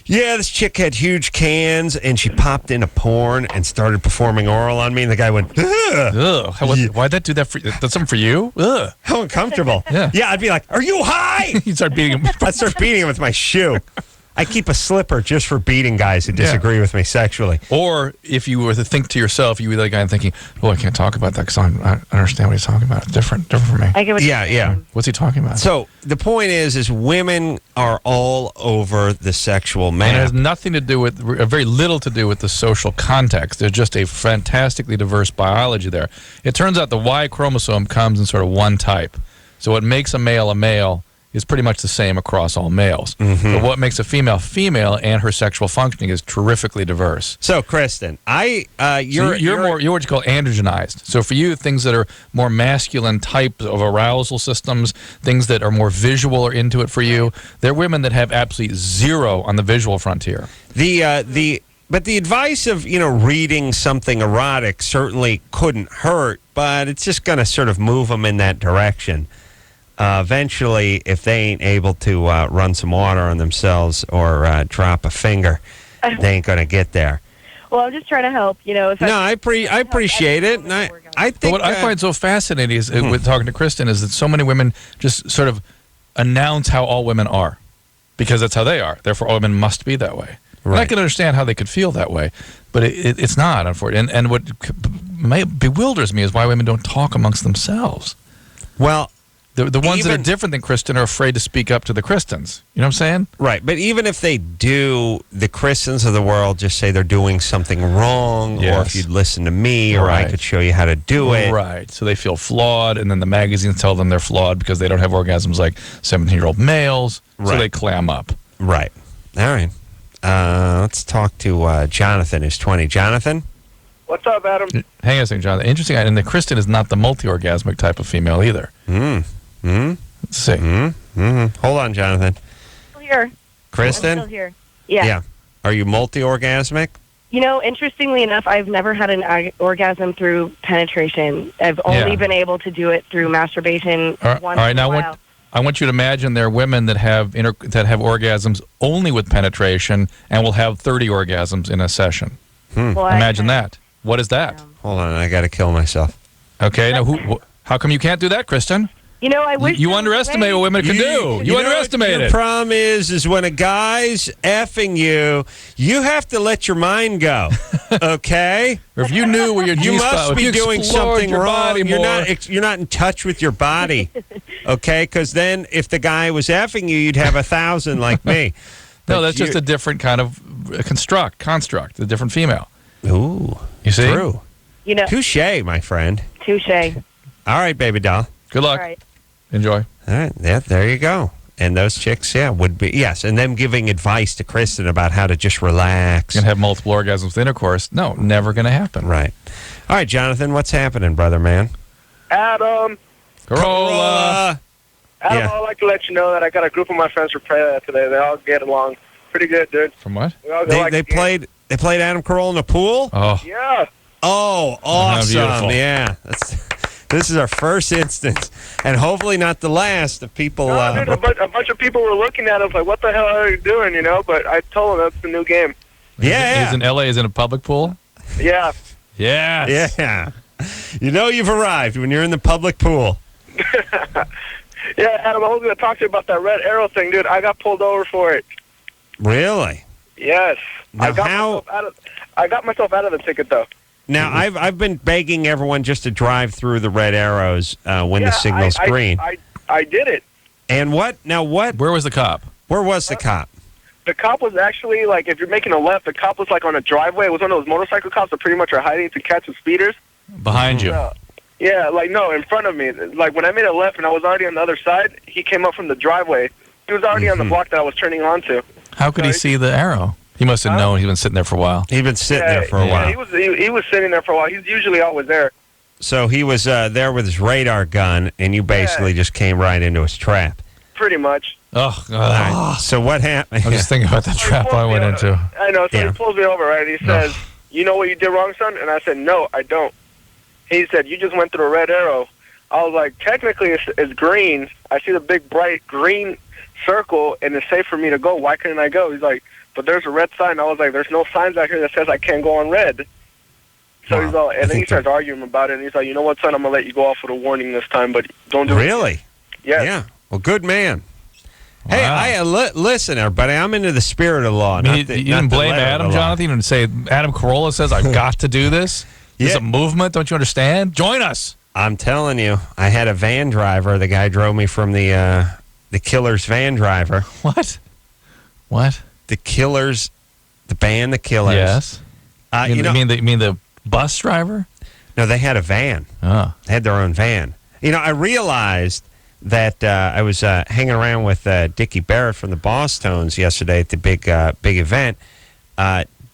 S3: yeah, this chick had huge cans, and she popped into porn and started performing oral on me, and the guy went, ugh.
S4: Why'd that do that for you? That's something for you? Ugh.
S3: How uncomfortable. Yeah, I'd be like, are you high?
S4: You'd start beating him.
S3: I'd start beating him with my shoe. I keep a slipper just for beating guys who disagree with me sexually.
S4: Or if you were to think to yourself, you were the guy thinking, "Oh, I can't talk about that because I understand what he's talking about. It's different for me."
S14: I get what you're saying.
S4: What's he talking about?
S3: So the point is women are all over the sexual map.
S4: And it has nothing to do with, very little to do with the social context. There's just a fantastically diverse biology there. It turns out the Y chromosome comes in sort of one type. So what makes a male is pretty much the same across all males. But what makes a female female and her sexual functioning is terrifically diverse.
S3: So, Kristen,
S4: you're what you call androgenized. So for you, things that are more masculine types of arousal systems, things that are more visual or into it for you, they're women that have absolutely zero on the visual frontier.
S3: But the advice of, reading something erotic certainly couldn't hurt, but it's just going to sort of move them in that direction. Eventually, if they ain't able to run some water on themselves or drop a finger, they ain't going to get there.
S14: Well, I'm just trying to help,
S3: I appreciate it. And I think
S4: but what I find so fascinating is with talking to Kristen is that so many women just sort of announce how all women are because that's how they are. Therefore, all women must be that way. Right. And I can understand how they could feel that way, but it's not, unfortunately. And what bewilders me is why women don't talk amongst themselves.
S3: Well,
S4: the ones that are different than Kristen are afraid to speak up to the Kristens. You know what I'm saying?
S3: Right. But even if they do, the Kristens of the world just say they're doing something wrong, or if you'd listen to me, or I could show you how to do it.
S4: Right. So they feel flawed, and then the magazines tell them they're flawed because they don't have orgasms like 17-year-old males, so they clam up.
S3: Right. All right. Let's talk to Jonathan, who's 20. Jonathan?
S15: What's up, Adam?
S4: Hang on a second, Jonathan. Interesting, and the Kristen is not the multi-orgasmic type of female either. Let's see.
S3: Hold on, Jonathan.
S14: Still here.
S3: Kristen?
S14: I'm still here. Yeah.
S3: Are you multi-orgasmic?
S14: Interestingly enough, I've never had an orgasm through penetration. I've only been able to do it through masturbation once in a while.
S4: I want you to imagine there are women that have orgasms only with penetration and will have 30 orgasms in a session.
S14: Well,
S4: imagine that. What is that?
S3: Hold on, I got to kill myself.
S4: Okay, now how come you can't do that, Kristen?
S14: I wish
S4: you underestimate what women can do. You underestimate it.
S3: The problem is when a guy's effing you, you have to let your mind go. Okay?
S4: Or if you knew where your
S3: you
S4: G-spot,
S3: must be doing something wrong. You're not in touch with your body. Okay? Because then if the guy was effing you, you'd have 1,000 like me.
S4: No, that's just a different kind of construct, a different female.
S3: Ooh.
S4: You see?
S3: True. Touche, my friend.
S14: Touche.
S3: All right, baby doll.
S4: Good luck.
S14: All right.
S4: Enjoy.
S3: All right. Yeah, there you go. And those chicks, would be, yes. And them giving advice to Kristen about how to just relax.
S4: And have multiple orgasms with intercourse. No, never going to happen.
S3: Right. All right, Jonathan, what's happening, brother man?
S15: Adam.
S3: Corolla.
S15: Adam, I'd like to let you know that I got a group of my friends for prayer today. They all get along pretty good, dude.
S4: From what?
S3: They played Adam Carolla in the pool?
S4: Oh.
S15: Yeah.
S3: Oh, awesome.
S4: Beautiful.
S3: Yeah. This is our first instance, and hopefully not the last of people.
S15: No, dude, a bunch of people were looking at us like, what the hell are you doing, But I told them that's the new game.
S3: Yeah.
S4: He's in L.A., is in a public pool?
S15: Yeah.
S4: Yes.
S3: Yeah. You've arrived when you're in the public pool.
S15: Yeah, Adam, I was going to talk to you about that red arrow thing, dude. I got pulled over for it.
S3: Really?
S15: Yes.
S3: Now,
S15: I got myself out of the ticket, though.
S3: Now, I've been begging everyone just to drive through the red arrows when the signal's green.
S15: I did it.
S3: And what? Now what?
S4: Where was the cop?
S3: Where was the cop?
S15: The cop was actually, if you're making a left, the cop was, on a driveway. It was one of those motorcycle cops that pretty much are hiding to catch the speeders.
S4: Behind you?
S15: Yeah, no, in front of me. When I made a left and I was already on the other side, he came up from the driveway. He was already on the block that I was turning onto.
S4: How could he see the arrow? He must have known. He's been sitting there for a while.
S3: He'd been sitting there for a while.
S15: He was sitting there for a while. He's usually always there.
S3: So he was there with his radar gun, and you basically just came right into his trap.
S15: Pretty much.
S4: Oh,
S3: right. So what happened?
S4: I'm just thinking about the trap I went into.
S15: I know. So he pulls me over, right? And he says, "You know what you did wrong, son?" And I said, "No, I don't." He said, "You just went through a red arrow." I was like, "Technically, it's green. I see the big bright green circle, and it's safe for me to go. Why couldn't I go?" He's like, "But there's a red sign." I was like, "There's no signs out here that says I can't go on red." So he's all, and then he starts arguing about it, and he's like, "You know what, son? I'm gonna let you go off with a warning this time, but don't do it."
S3: Really?
S15: Yes.
S3: Yeah. Well, good man.
S4: Wow.
S3: Hey, listen, everybody. I'm into the spirit of law.
S4: You didn't blame Adam, Jonathan, and say Adam Carolla says I've got to do this. It's a movement. Don't you understand? Join us.
S3: I'm telling you, I had a van driver. The guy drove me from the Killers van driver.
S4: What?
S3: The Killers, the band, the Killers.
S4: Yes. You mean the bus driver?
S3: No, they had a van.
S4: Oh.
S3: They had their own van. I realized that I was hanging around with Dickie Barrett from the Boss Tones yesterday at the big event.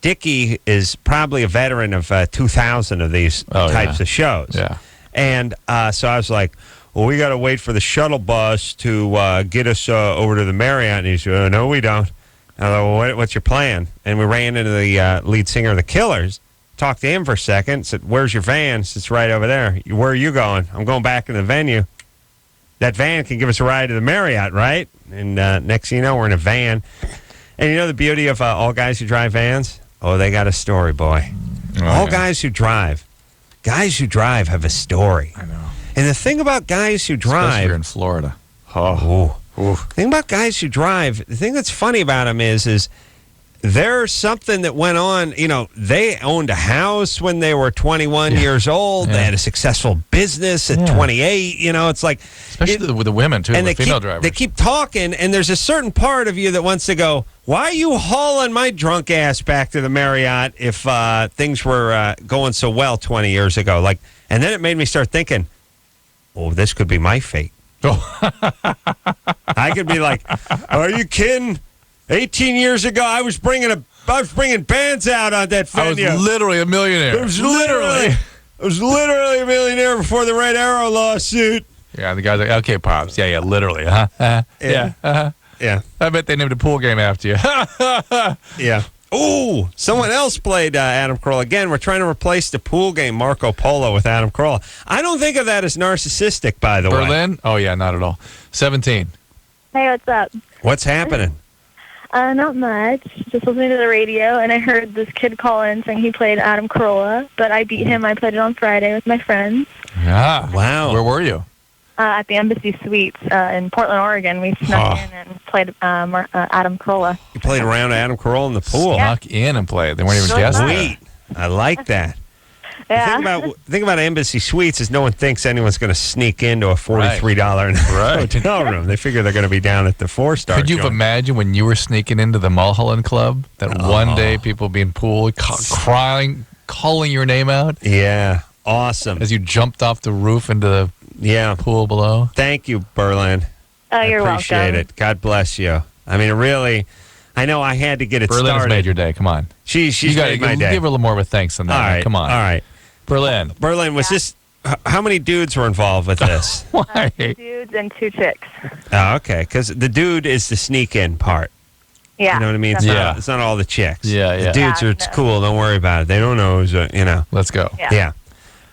S3: Dickie is probably a veteran of 2,000 of these types of shows.
S4: Yeah.
S3: And so I was like, well, we got to wait for the shuttle bus to get us over to the Marriott. And he said, no, we don't. I thought, well, what's your plan? And we ran into the lead singer of the Killers, talked to him for a second, said, where's your van? It's right over there. Where are you going? I'm going back to the venue. That van can give us a ride to the Marriott, right? And next thing you know, we're in a van. And you know the beauty of all guys who drive vans? Oh, they got a story, boy. All guys who drive have a story.
S4: I know.
S3: And the thing about guys who drive...
S4: Especially here in Florida.
S3: The thing about guys who drive, the thing that's funny about them is there's something that went on. You know, they owned a house when they were 21 years old. They had a successful business at 28. You know, it's like...
S4: Especially with the women, too, with female drivers.
S3: They keep talking, and there's a certain part of you that wants to go, why are you hauling my drunk ass back to the Marriott if things were going so well 20 years ago? Like, and then it made me start thinking, oh, this could be my fate. I could be like, are you kidding? 18 years ago, I was bringing bands out on that venue.
S4: I was literally a millionaire.
S3: I was literally a millionaire before the Red Arrow lawsuit.
S4: Yeah, the guy's like, okay, Pops. Yeah, literally, huh? Yeah.
S3: Yeah.
S4: I bet they named a pool game after you.
S3: Yeah. Ooh, someone else played Adam Carolla. Again, we're trying to replace the pool game Marco Polo with Adam Carolla. I don't think of that as narcissistic, by the way.
S4: Berlin? Oh, yeah, not at all. 17.
S13: Hey, what's up?
S3: What's happening?
S13: Not much. Just listening to the radio, and I heard this kid call in saying he played Adam Carolla, but I beat him. I played it on Friday with my friends.
S4: Yeah.
S3: Wow.
S4: Where were you?
S13: At the Embassy Suites in Portland, Oregon. We snuck in and played Adam Carolla.
S3: You played around Adam Carolla in the pool.
S4: Snuck in and played. They weren't even
S13: Really
S4: guests.
S3: Sweet. I like that.
S13: Yeah.
S3: The thing about Embassy Suites is no one thinks anyone's going to sneak into a $43 hotel room. They figure they're going to be down at the 4-star.
S4: Could you imagine when you were sneaking into the Mulholland Club that one day people being pooled, crying, calling your name out?
S3: Yeah. Awesome.
S4: As you jumped off the roof into the pool below?
S3: Thank you, Berlin.
S13: Oh, you're welcome.
S3: Appreciate it. God bless you. I mean, really, I know I had to get it
S4: started.
S3: Berlin's
S4: made your day. Come on.
S3: She's made my day.
S4: Give her a little more of a thanks than that.
S3: All right.
S4: Come on.
S3: All right.
S4: Berlin,
S3: was this... How many dudes were involved with this?
S4: Why?
S13: 2 dudes and 2 chicks.
S3: Oh, okay. Because the dude is the sneak-in part.
S13: Yeah.
S3: You know what I mean? It's not all the chicks.
S4: Yeah.
S3: The dudes it's cool. Don't worry about it. They don't know who's,
S4: Let's go.
S3: Yeah.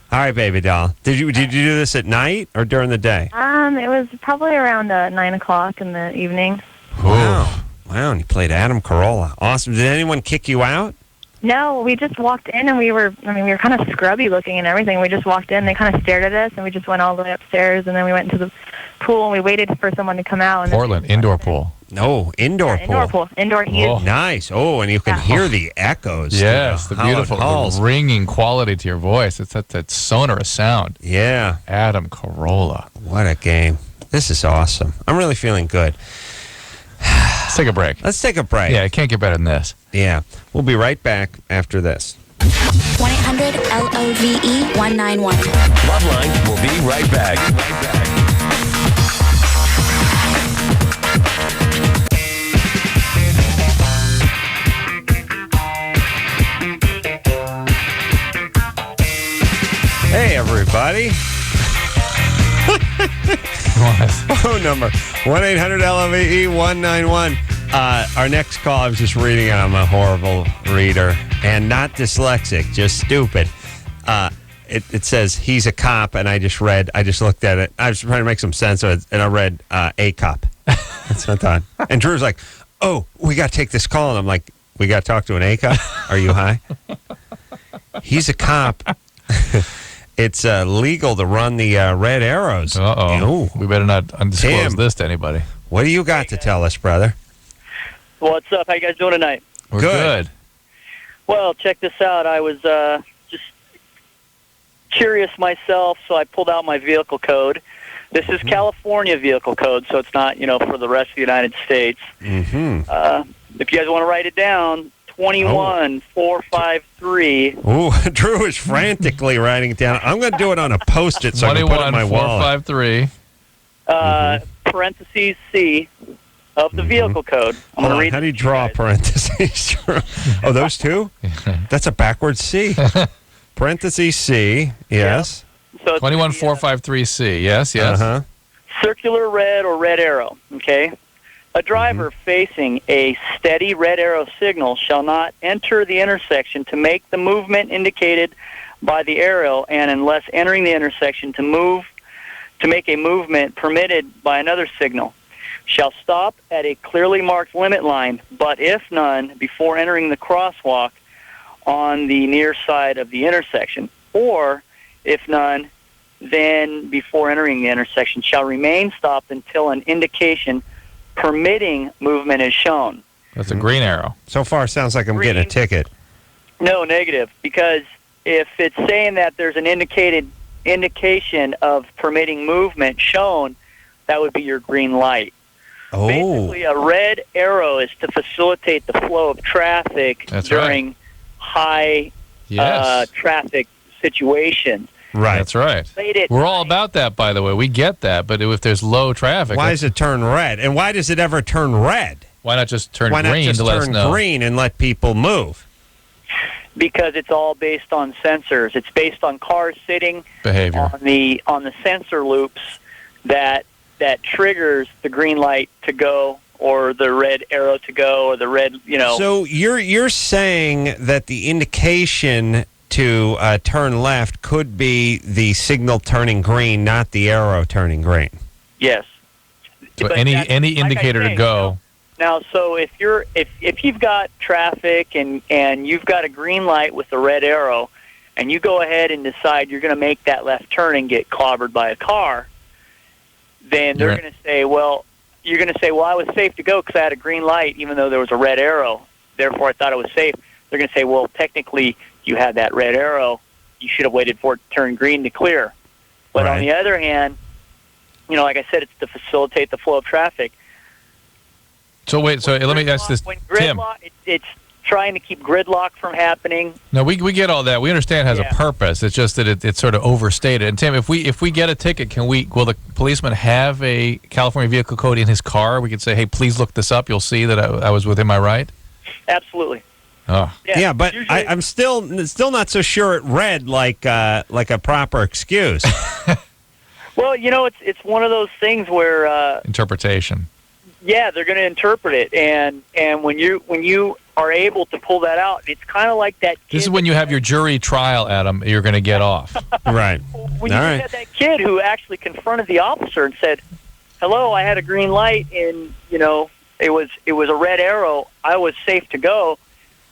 S3: All right, baby doll. Did you do this at night or during the day?
S13: It was probably around 9 o'clock in the evening.
S3: Wow. And you played Adam Carolla. Awesome. Did anyone kick you out?
S13: No, we just walked in and we were kind of scrubby looking and everything. We just walked in, they kind of stared at us, and we just went all the way upstairs, and then we went into the pool and we waited for someone to come out. And
S4: Portland, indoor pool.
S3: No, indoor pool.
S13: Indoor pool. Indoor heat.
S3: Nice. Oh, and you can hear the echoes.
S4: Yes, the beautiful the ringing quality to your voice. It's that sonorous sound.
S3: Yeah.
S4: Adam Carolla.
S3: What a game. This is awesome. I'm really feeling good.
S4: Let's take a break.
S3: Yeah,
S4: it can't get better than this.
S3: Yeah. We'll be right back after this.
S8: 1-800-LOVE-191.
S12: LoveLine will be right back.
S3: Hey, everybody. Phone number 1-800-LOVE-191. Our next call, I was just reading it. I'm a horrible reader and not dyslexic, just stupid. It says he's a cop, and I just looked at it. I was trying to make some sense of it, and I read a cop. That's what I thought. And Drew's like, oh, we got to take this call. And I'm like, we got to talk to an A cop? Are you high? He's a cop. It's legal to run the red arrows.
S4: Uh-oh. We better not undisclose this to anybody.
S3: What do you got to tell us, brother?
S16: What's up? How you guys doing tonight?
S4: We're good.
S16: Well, check this out. I was just curious myself, so I pulled out my vehicle code. This is California vehicle code, so it's not, for the rest of the United States.
S3: Mm-hmm.
S16: If you guys want to write it down, 21453.
S3: Ooh, Drew is frantically writing it down. I'm going to do it on a Post-it so I can put it on my wall.
S4: 21453.
S16: parentheses C of the vehicle code. I'm
S3: Hold
S16: going to
S3: on,
S16: read
S3: how do you draw parentheses? Oh, those two? That's a backwards C. Parentheses C, yes.
S16: So
S4: 21453C, yes.
S3: Uh-huh.
S16: circular red or red arrow, okay? A driver facing a steady red arrow signal shall not enter the intersection to make the movement indicated by the arrow, and unless entering the intersection to make a movement permitted by another signal, shall stop at a clearly marked limit line, but if none, before entering the crosswalk on the near side of the intersection, or if none, then before entering the intersection shall remain stopped until an indication permitting movement is shown.
S4: That's a green arrow.
S3: So far, sounds like I'm getting a ticket.
S16: No, negative, because if it's saying that there's an indication of permitting movement shown, that would be your green light.
S3: Oh.
S16: Basically, a red arrow is to facilitate the flow of traffic during high traffic situations.
S3: Right.
S4: That's right. We're all about that, by the way. We get that, but if there's low traffic...
S3: Why does it turn red? And why does it ever turn red?
S4: Why not just turn green to let us know? Why not just turn
S3: green and let people move?
S16: Because it's all based on sensors. It's based on cars sitting
S4: behavior
S16: on the sensor loops that triggers the green light to go, or the red arrow to go, or the red,
S3: So you're saying that the indication to turn left could be the signal turning green, not the arrow turning green.
S16: Yes.
S4: So any indicator to go.
S16: Now, so if you've got traffic and you've got a green light with a red arrow, and you go ahead and decide you're going to make that left turn and get clobbered by a car, then they're going to say, well, I was safe to go because I had a green light even though there was a red arrow. Therefore, I thought it was safe. They're going to say, well, technically, you had that red arrow. You should have waited for it to turn green to clear. But on the other hand, like I said, it's to facilitate the flow of traffic.
S4: So wait, let me ask this, Tim.
S16: It's trying to keep gridlock from happening.
S4: No, we get all that. We understand it has a purpose. It's just that it's sort of overstated. And Tim, if we get a ticket, will the policeman have a California vehicle code in his car? We could say, hey, please look this up. You'll see that I was within my right.
S16: Absolutely.
S4: Oh.
S3: Yeah, but I'm still not so sure it read like a proper excuse.
S16: Well, it's one of those things where
S4: interpretation.
S16: Yeah, they're going to interpret it, and when you are able to pull that out, it's kind of like that kid.
S4: This is when you have your jury trial, Adam. You're going to get off.
S3: Right.
S16: When you had that kid who actually confronted the officer and said, "Hello, I had a green light, and it was a red arrow. I was safe to go."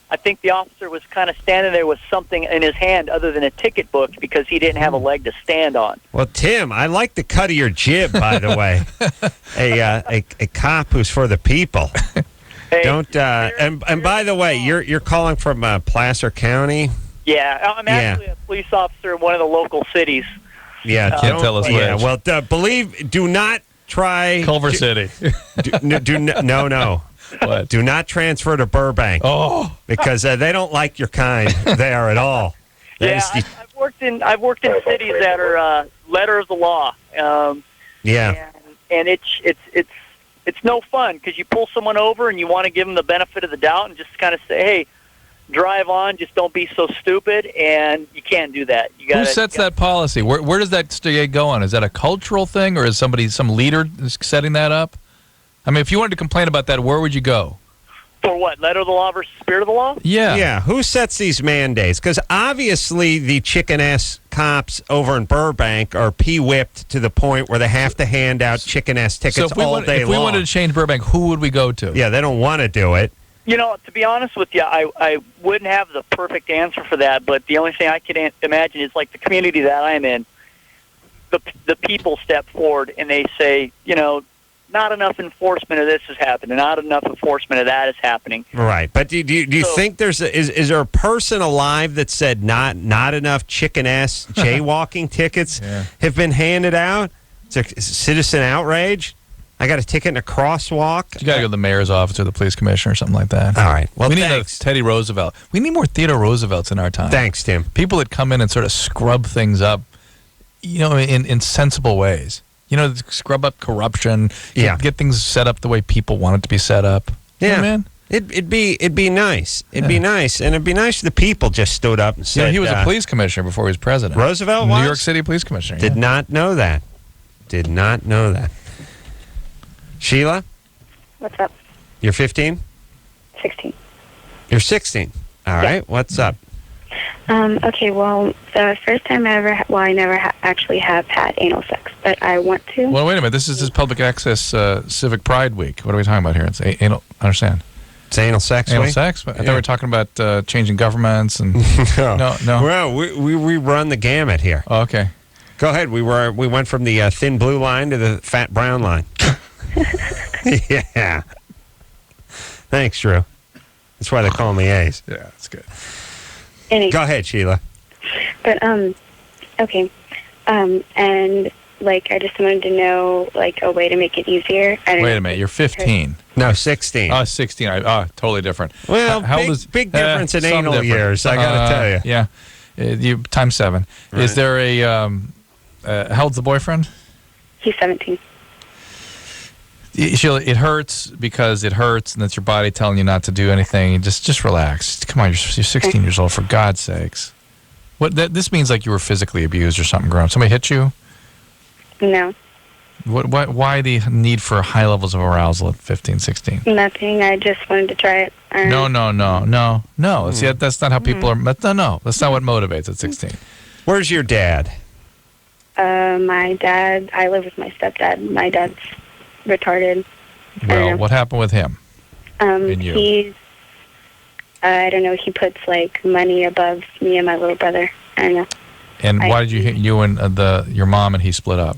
S16: I think the officer was kind of standing there with something in his hand other than a ticket book because he didn't have a leg to stand on.
S3: Well, Tim, I like the cut of your jib, by the way. A cop who's for the people.
S16: Hey,
S3: Don't. And by the way, you're calling from Placer County.
S16: Yeah, I'm actually a police officer in one of the local cities.
S3: Yeah,
S4: can't tell us.
S3: Yeah, well, do not try
S4: Culver City.
S3: No.
S4: What?
S3: Do not transfer to Burbank.
S4: Oh,
S3: because they don't like your kind there at all.
S16: Yeah, I've worked in cities that are letter of the law. And it's no fun because you pull someone over and you want to give them the benefit of the doubt and just kind of say, hey, drive on, just don't be so stupid, and you can't do that.
S4: Who sets that policy? Where does that go on? Is that a cultural thing, or is some leader setting that up? I mean, if you wanted to complain about that, where would you go?
S16: For what, letter of the law versus spirit of the law?
S4: Yeah.
S3: Yeah, who sets these mandates? Because obviously the chicken-ass cops over in Burbank are pee-whipped to the point where they have to hand out chicken-ass tickets all day long.
S4: If we wanted to change Burbank, who would we go to?
S3: Yeah, they don't want to do it.
S16: To be honest with you, I wouldn't have the perfect answer for that, but the only thing I can imagine is like the community that I'm in, the people step forward and they say, not enough enforcement of this is happening, not enough enforcement of that is happening.
S3: Right, but do you think is there a person alive that said not enough chicken-ass jaywalking tickets have been handed out? It's a citizen outrage. I got a ticket in a crosswalk.
S4: You got to go to the mayor's office or the police commissioner or something like that.
S3: All right. Well,
S4: we need a Teddy Roosevelt. We need more Theodore Roosevelts in our time.
S3: Thanks, Tim.
S4: People that come in and sort of scrub things up, in sensible ways. Scrub up corruption. Get things set up the way people want it to be set up.
S3: Yeah,
S4: man.
S3: It'd be nice. It'd be nice, and it'd be nice if the people just stood up and said.
S4: He was a police commissioner before he was president.
S3: Roosevelt was?
S4: New York City police commissioner.
S3: Did not know that. Did not know that. Sheila?
S6: What's up?
S3: You're 15?
S6: 16.
S3: You're 16. All right. What's up?
S6: Okay, well, the first time I never actually have had anal sex, but I want to.
S4: Well, wait a minute. This is Public Access Civic Pride Week. What are we talking about here? It's anal. I understand.
S3: It's anal sex
S4: Anal
S3: week?
S4: sex? I thought we were talking about changing governments and... No.
S3: Well, we run the gamut here.
S4: Oh, okay.
S3: Go ahead. We went from the thin blue line to the fat brown line. Yeah. Thanks, Drew. That's why they call me A's.
S4: Yeah, that's good.
S3: Go ahead, Sheila.
S6: But, okay. And, I just wanted to know, a way to make it easier.
S4: Wait a minute. You're 15.
S3: No, 16.
S4: Oh, 16. Totally different.
S3: Well,
S4: how old is,
S3: big difference in anal years, I got to tell you.
S4: Yeah. You times 7. Right. Is there a, how old's the boyfriend?
S6: He's 17.
S4: Sheila, it hurts because it hurts, and that's your body telling you not to do anything. Just relax. Come on, you're 16 years old, for God's sakes. This means you were physically abused or something growing up. Somebody hit you?
S6: No.
S4: Why the need for high levels of arousal at 15, 16?
S6: Nothing. I just wanted to try it.
S4: No. See, that's not how people are. No. That's not what motivates at 16.
S3: Where's your dad?
S6: My dad, I live with my stepdad. My dad's retarded.
S4: Well, what happened with him?
S6: He's, I don't know, he puts money above me and my little brother. I don't know.
S4: And why did you and your mom and he split up?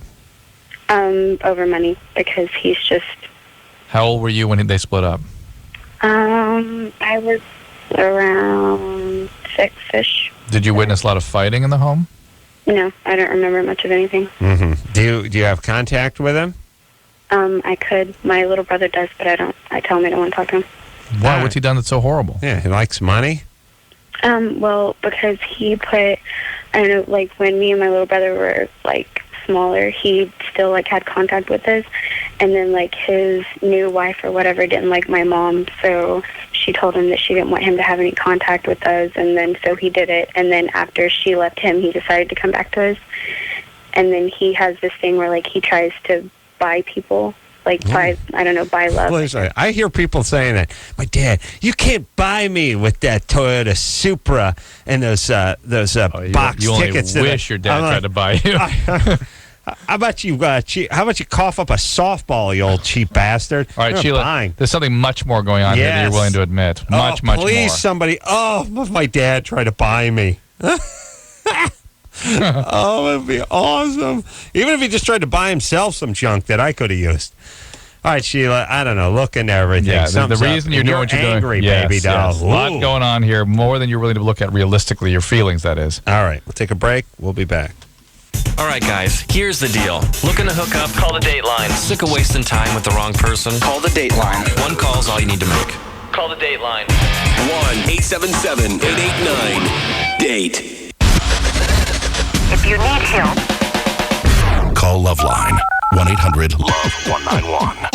S6: Over money, because he's just...
S4: How old were you when they split up?
S6: I was around 6-ish.
S4: Did you witness a lot of fighting in the home?
S6: No, I don't remember much of anything.
S3: Mm-hmm. Do you have contact with him?
S6: I could. My little brother does, but I don't. I tell him I don't want to talk to him.
S4: Why? What's he done that's so horrible?
S3: Yeah, he likes money?
S6: Well, because he put, I don't know, when me and my little brother were, smaller, he still, had contact with us. And then, his new wife or whatever didn't like my mom, so she told him that she didn't want him to have any contact with us, and then so he did it. And then after she left him, he decided to come back to us. And then he has this thing where, he tries to buy people, buy love.
S3: I hear people saying that. My dad, you can't buy me with that Toyota Supra and those box tickets.
S4: You only wish your dad tried to buy you.
S3: How about you cough up a softball, you old cheap bastard?
S4: All right, Sheila, there's something much more going on here than you're willing to admit. Much more.
S3: Please, somebody. Oh, my dad tried to buy me. Oh, it'd be awesome. Even if he just tried to buy himself some junk that I could have used. All right, Sheila, I don't know. Look into everything.
S4: Yeah, the reason you're doing what you're
S3: angry,
S4: doing.
S3: Baby doll.
S4: Yes. A lot going on here, more than you're willing to look at realistically, your feelings, that is.
S3: All right, we'll take a break. We'll be back.
S2: All right, guys, here's the deal. Looking to hook up? Call the Dateline. Sick of wasting time with the wrong person? Call the Dateline. One call's all you need to make. Call the Dateline.
S12: 1-877-889-DATE.
S11: If you need help,
S12: call LoveLine. 1-800-LOVE-191.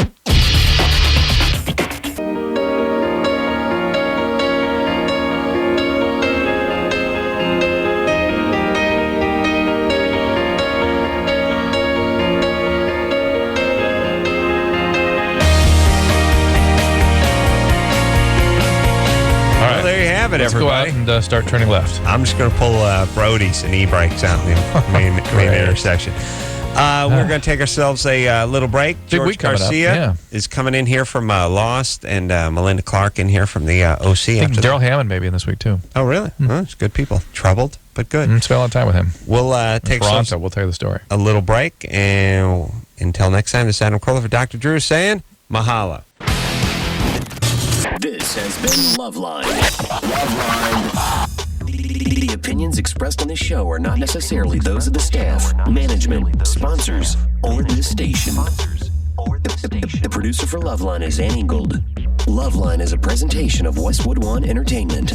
S3: Let's
S4: everybody. Go out and start turning left.
S3: I'm just going to pull Brody's and e-brakes out in the main intersection. We're going to take ourselves a little break. George Garcia is coming in here from Lost, and Melinda Clark in here from the OC.
S4: I think Daryl Hammond may be in this week, too.
S3: Oh, really? It's good people. Troubled, but good.
S4: Spent a lot of time with him.
S3: We'll take
S4: Toronto. We'll tell you the story.
S3: A little break, and until next time, this is Adam Carolla for Dr. Drew saying mahalo.
S12: This has been LoveLine. The opinions expressed on this show are not necessarily those of the staff, management, sponsors, or the station. The producer for LoveLine is Annie Gold. LoveLine is a presentation of Westwood One Entertainment.